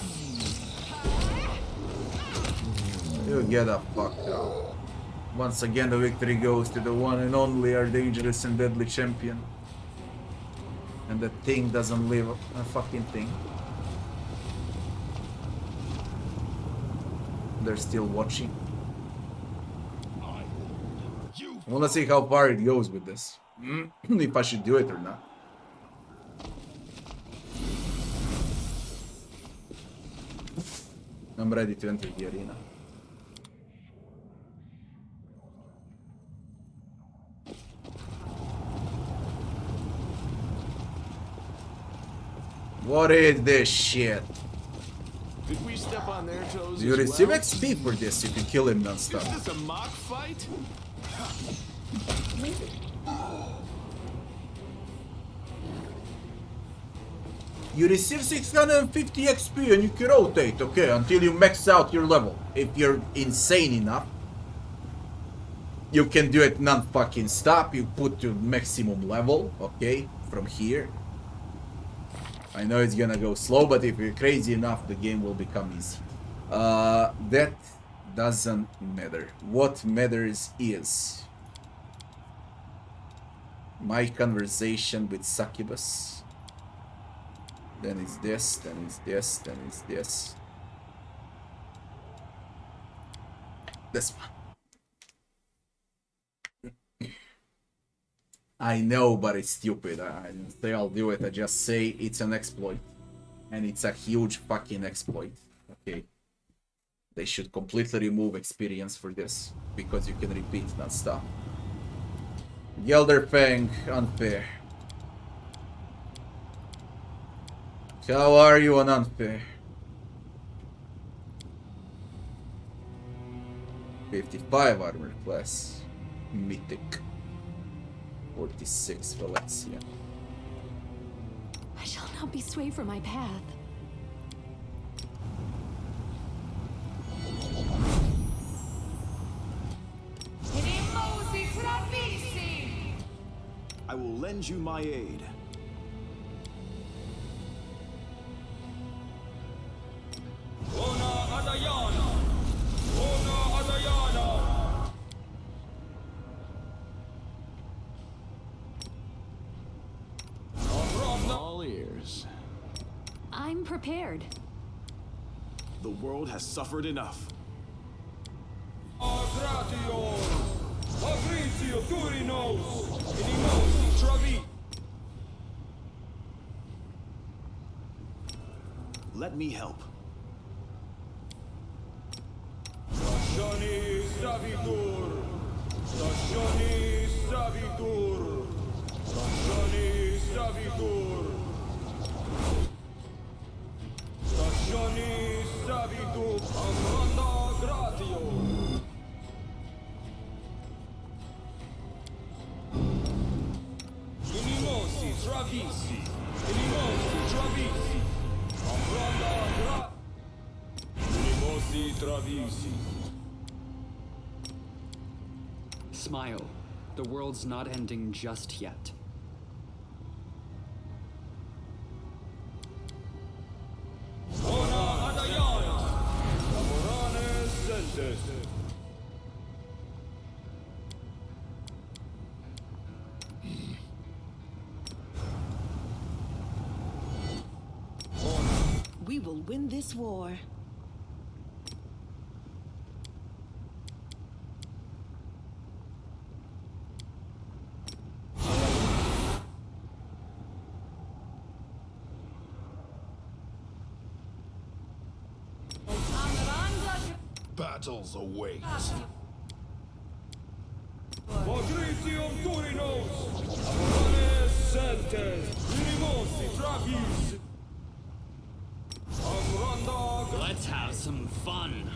You get the fuck out. Once again, the victory goes to the one and only, our dangerous and deadly champion. And the thing doesn't live a fucking thing. They're still watching. I wanna see how far it goes with this. If I should do it or not. I'm ready to enter the arena. What is this shit? Did we step on their toes? You as receive well? XP for this, you can kill him non-stop. Is this a mock fight? You receive 650 XP and you can rotate, okay, until you max out your level. If you're insane enough, you can do it non-fucking stop. You put your maximum level, okay, from here. I know it's gonna go slow, but if you're crazy enough, the game will become easy. That doesn't matter. What matters is my conversation with Succubus. Then it's this, then it's this, then it's this. This one. I know, but it's stupid. I didn't say I'll do it. I just say it's an exploit. And it's a huge fucking exploit. Okay. They should completely remove experience for this. Because you can repeat non-stop. Gelderfang, unfair. How are you on unfair? 55 armor class. Mythic. 46 Valencia. I shall not be swayed from my path. I will lend you my aid. All ears. I'm prepared. The world has suffered enough. Let me help. Smile. The world's not ending just yet. Ona We will win this war. Battles await. Patricium Turinos! Amanes Centes! Unimosi Tragis! Amranda... Let's have some fun.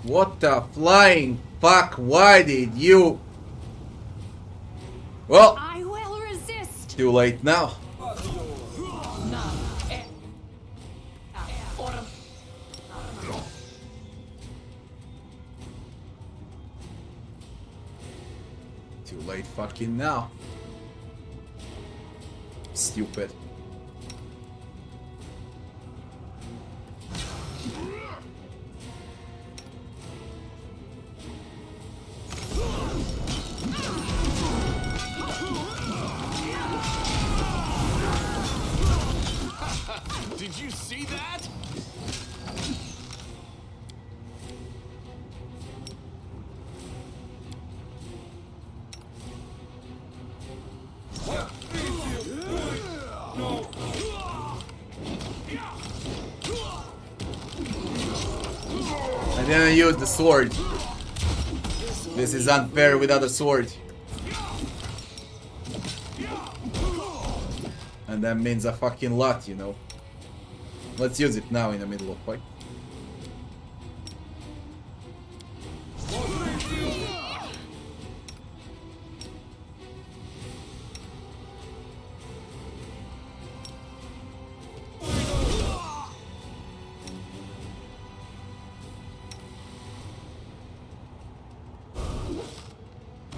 What the flying fuck? Why did you? Well, I will resist. too late now. Too late fucking now. Stupid. Did you see that? I didn't use the sword. This is unfair without a sword. And that means a fucking lot, you know. Let's use it now in the middle of fight.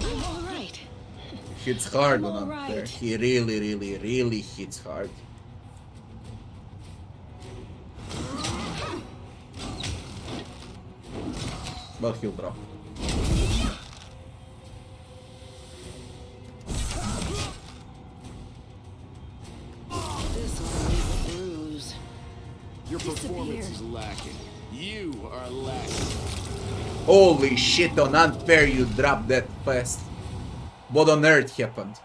I'm all right. Hits hard when I'm I'm there. alright. He really hits hard. But he'll drop. This will leave a bruise. Your performance is lacking. You are lacking. Holy shit, on unfair you dropped that fast. What on earth happened?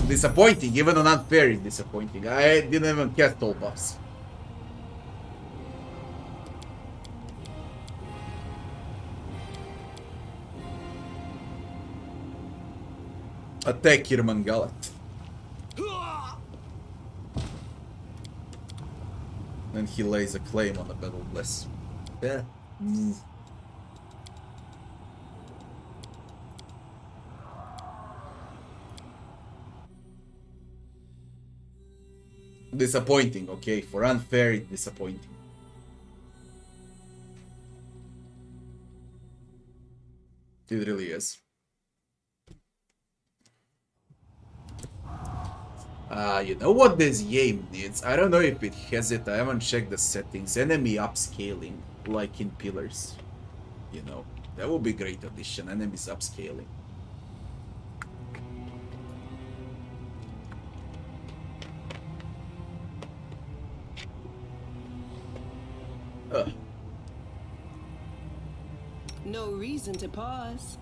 Disappointing, even on unfair is disappointing. I didn't even cast all buffs. Attack Irmangalat. And he lays a claim on the battle bless. Yeah. Disappointing, okay? For unfair, it's disappointing. It really is. You know what this game needs? I don't know if it has it, I haven't checked the settings. Enemy upscaling, like in Pillars. You know, that would be great addition, enemies upscaling. No reason to pause.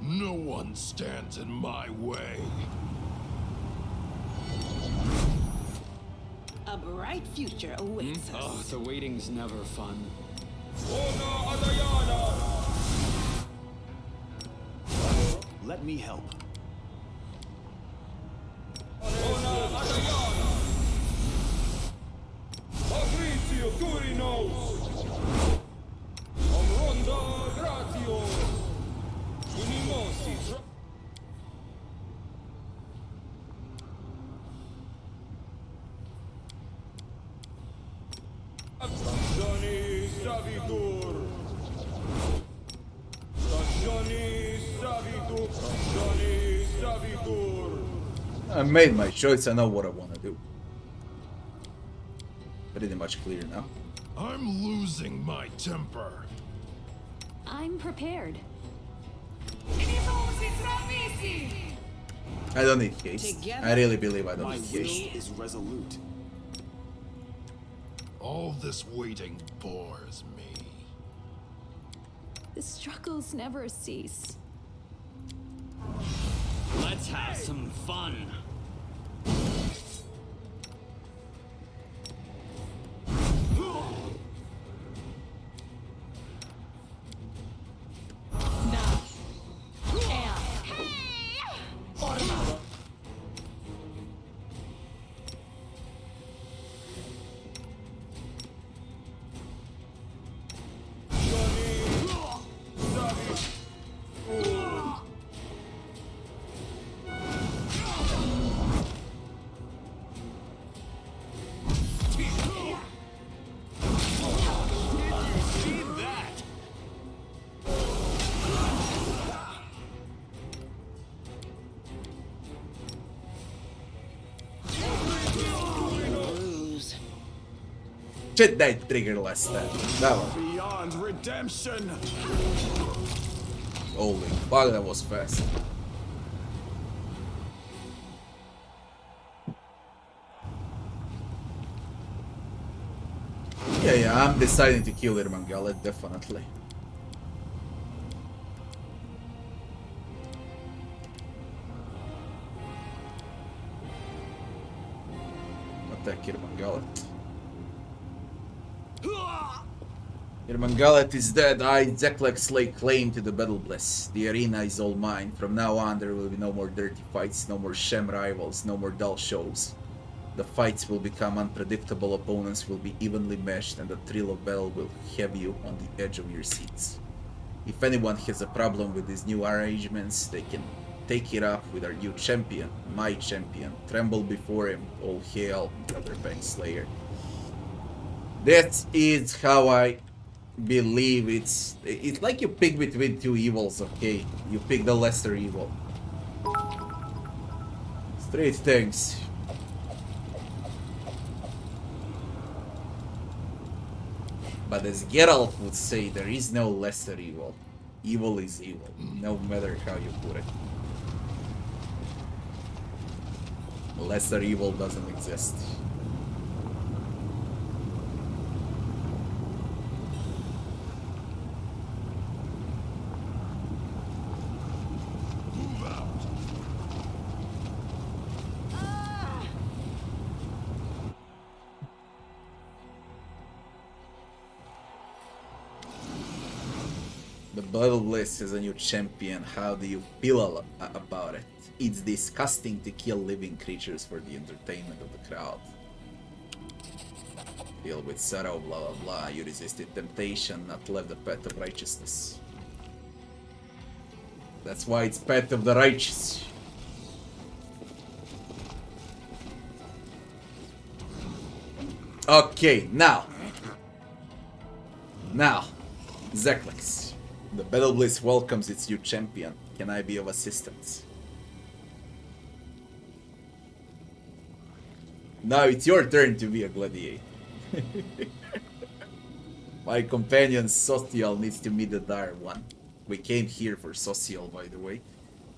No one stands in my way. A bright future awaits us. Oh, the waiting's never fun. Ona Adayana! Let me help. Ona Adayana! Patricio Turinos! Amronda Gratio! Unimosi Stagioni Savitur! Stagioni Savitur! Stagioni Savitur! I made my choice, I know what I want to do. Pretty much clear now. I'm losing my temper. I'm prepared. I don't need haste. Together. I really believe I don't My need will haste. is resolute. All this waiting bores me. The struggles never cease. Let's have some fun. Shit, that trigger last time. That one. Beyond redemption. Holy fuck, that was fast. Yeah, I'm deciding to kill Irmangala, definitely. Attack Irmangala. Irmangalat is dead. I, Zeklek, lay claim to the battle bliss. The arena is all mine. From now on, there will be no more dirty fights, no more sham rivals, no more dull shows. The fights will become unpredictable, opponents will be evenly meshed, and the thrill of battle will have you on the edge of your seats. If anyone has a problem with these new arrangements, they can take it up with our new champion, my champion. Tremble before him, all hail, Brother Bank Slayer. That is how I believe it's like you pick between two evils, okay? You pick the lesser evil. Straight things. But as Geralt would say, there is no lesser evil. Evil is evil, no matter how you put it. Lesser evil doesn't exist. The Battle Bliss is a new champion. How do you feel about it? It's disgusting to kill living creatures for the entertainment of the crowd. Deal with sorrow, blah blah blah. You resisted temptation, not left the path of righteousness. That's why it's path of the righteous. Okay, now, Zeklex. The Battle Bliss welcomes its new champion. Can I be of assistance? Now it's your turn to be a gladiator. My companion Social needs to meet the Dire One. We came here for Social, by the way.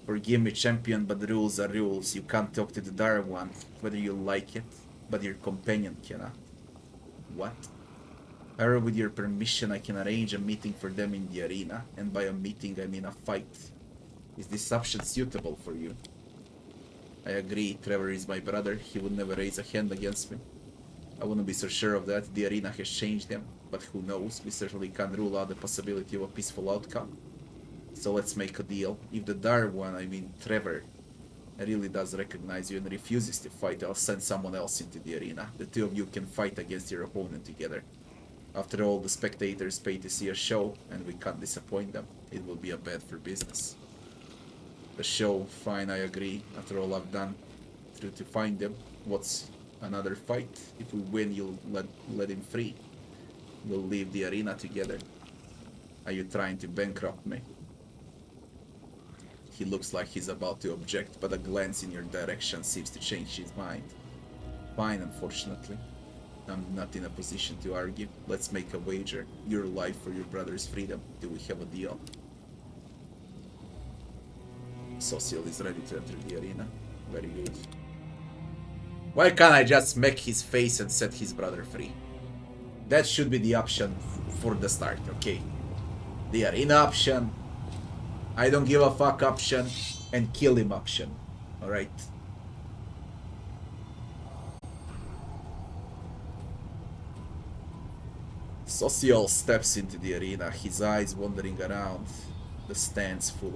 Forgive me, champion, but the rules are rules. You can't talk to the Dire One, whether you like it, but your companion cannot. What? However, with your permission, I can arrange a meeting for them in the arena, and by a meeting I mean a fight. Is this option suitable for you? I agree, Trevor is my brother, he would never raise a hand against me. I wouldn't be so sure of that, the arena has changed him, but who knows, we certainly can't rule out the possibility of a peaceful outcome. So let's make a deal. If the Dire One, I mean Trevor, really does recognize you and refuses to fight, I'll send someone else into the arena. The two of you can fight against your opponent together. After all, the spectators pay to see a show, and we can't disappoint them. It will be a bad for business. The show, fine, I agree. After all I've done to find them, what's another fight? If we win, you'll let him free. We'll leave the arena together. Are you trying to bankrupt me? He looks like he's about to object, but a glance in your direction seems to change his mind. Fine, unfortunately. I'm not in a position to argue. Let's make a wager. Your life for your brother's freedom. Do we have a deal? Social is ready to enter the arena. Very good. Why can't I just smack his face and set his brother free? That should be the option for the start, okay? The arena option, I don't give a fuck option, and kill him option. Alright? Social steps into the arena, his eyes wandering around the stands full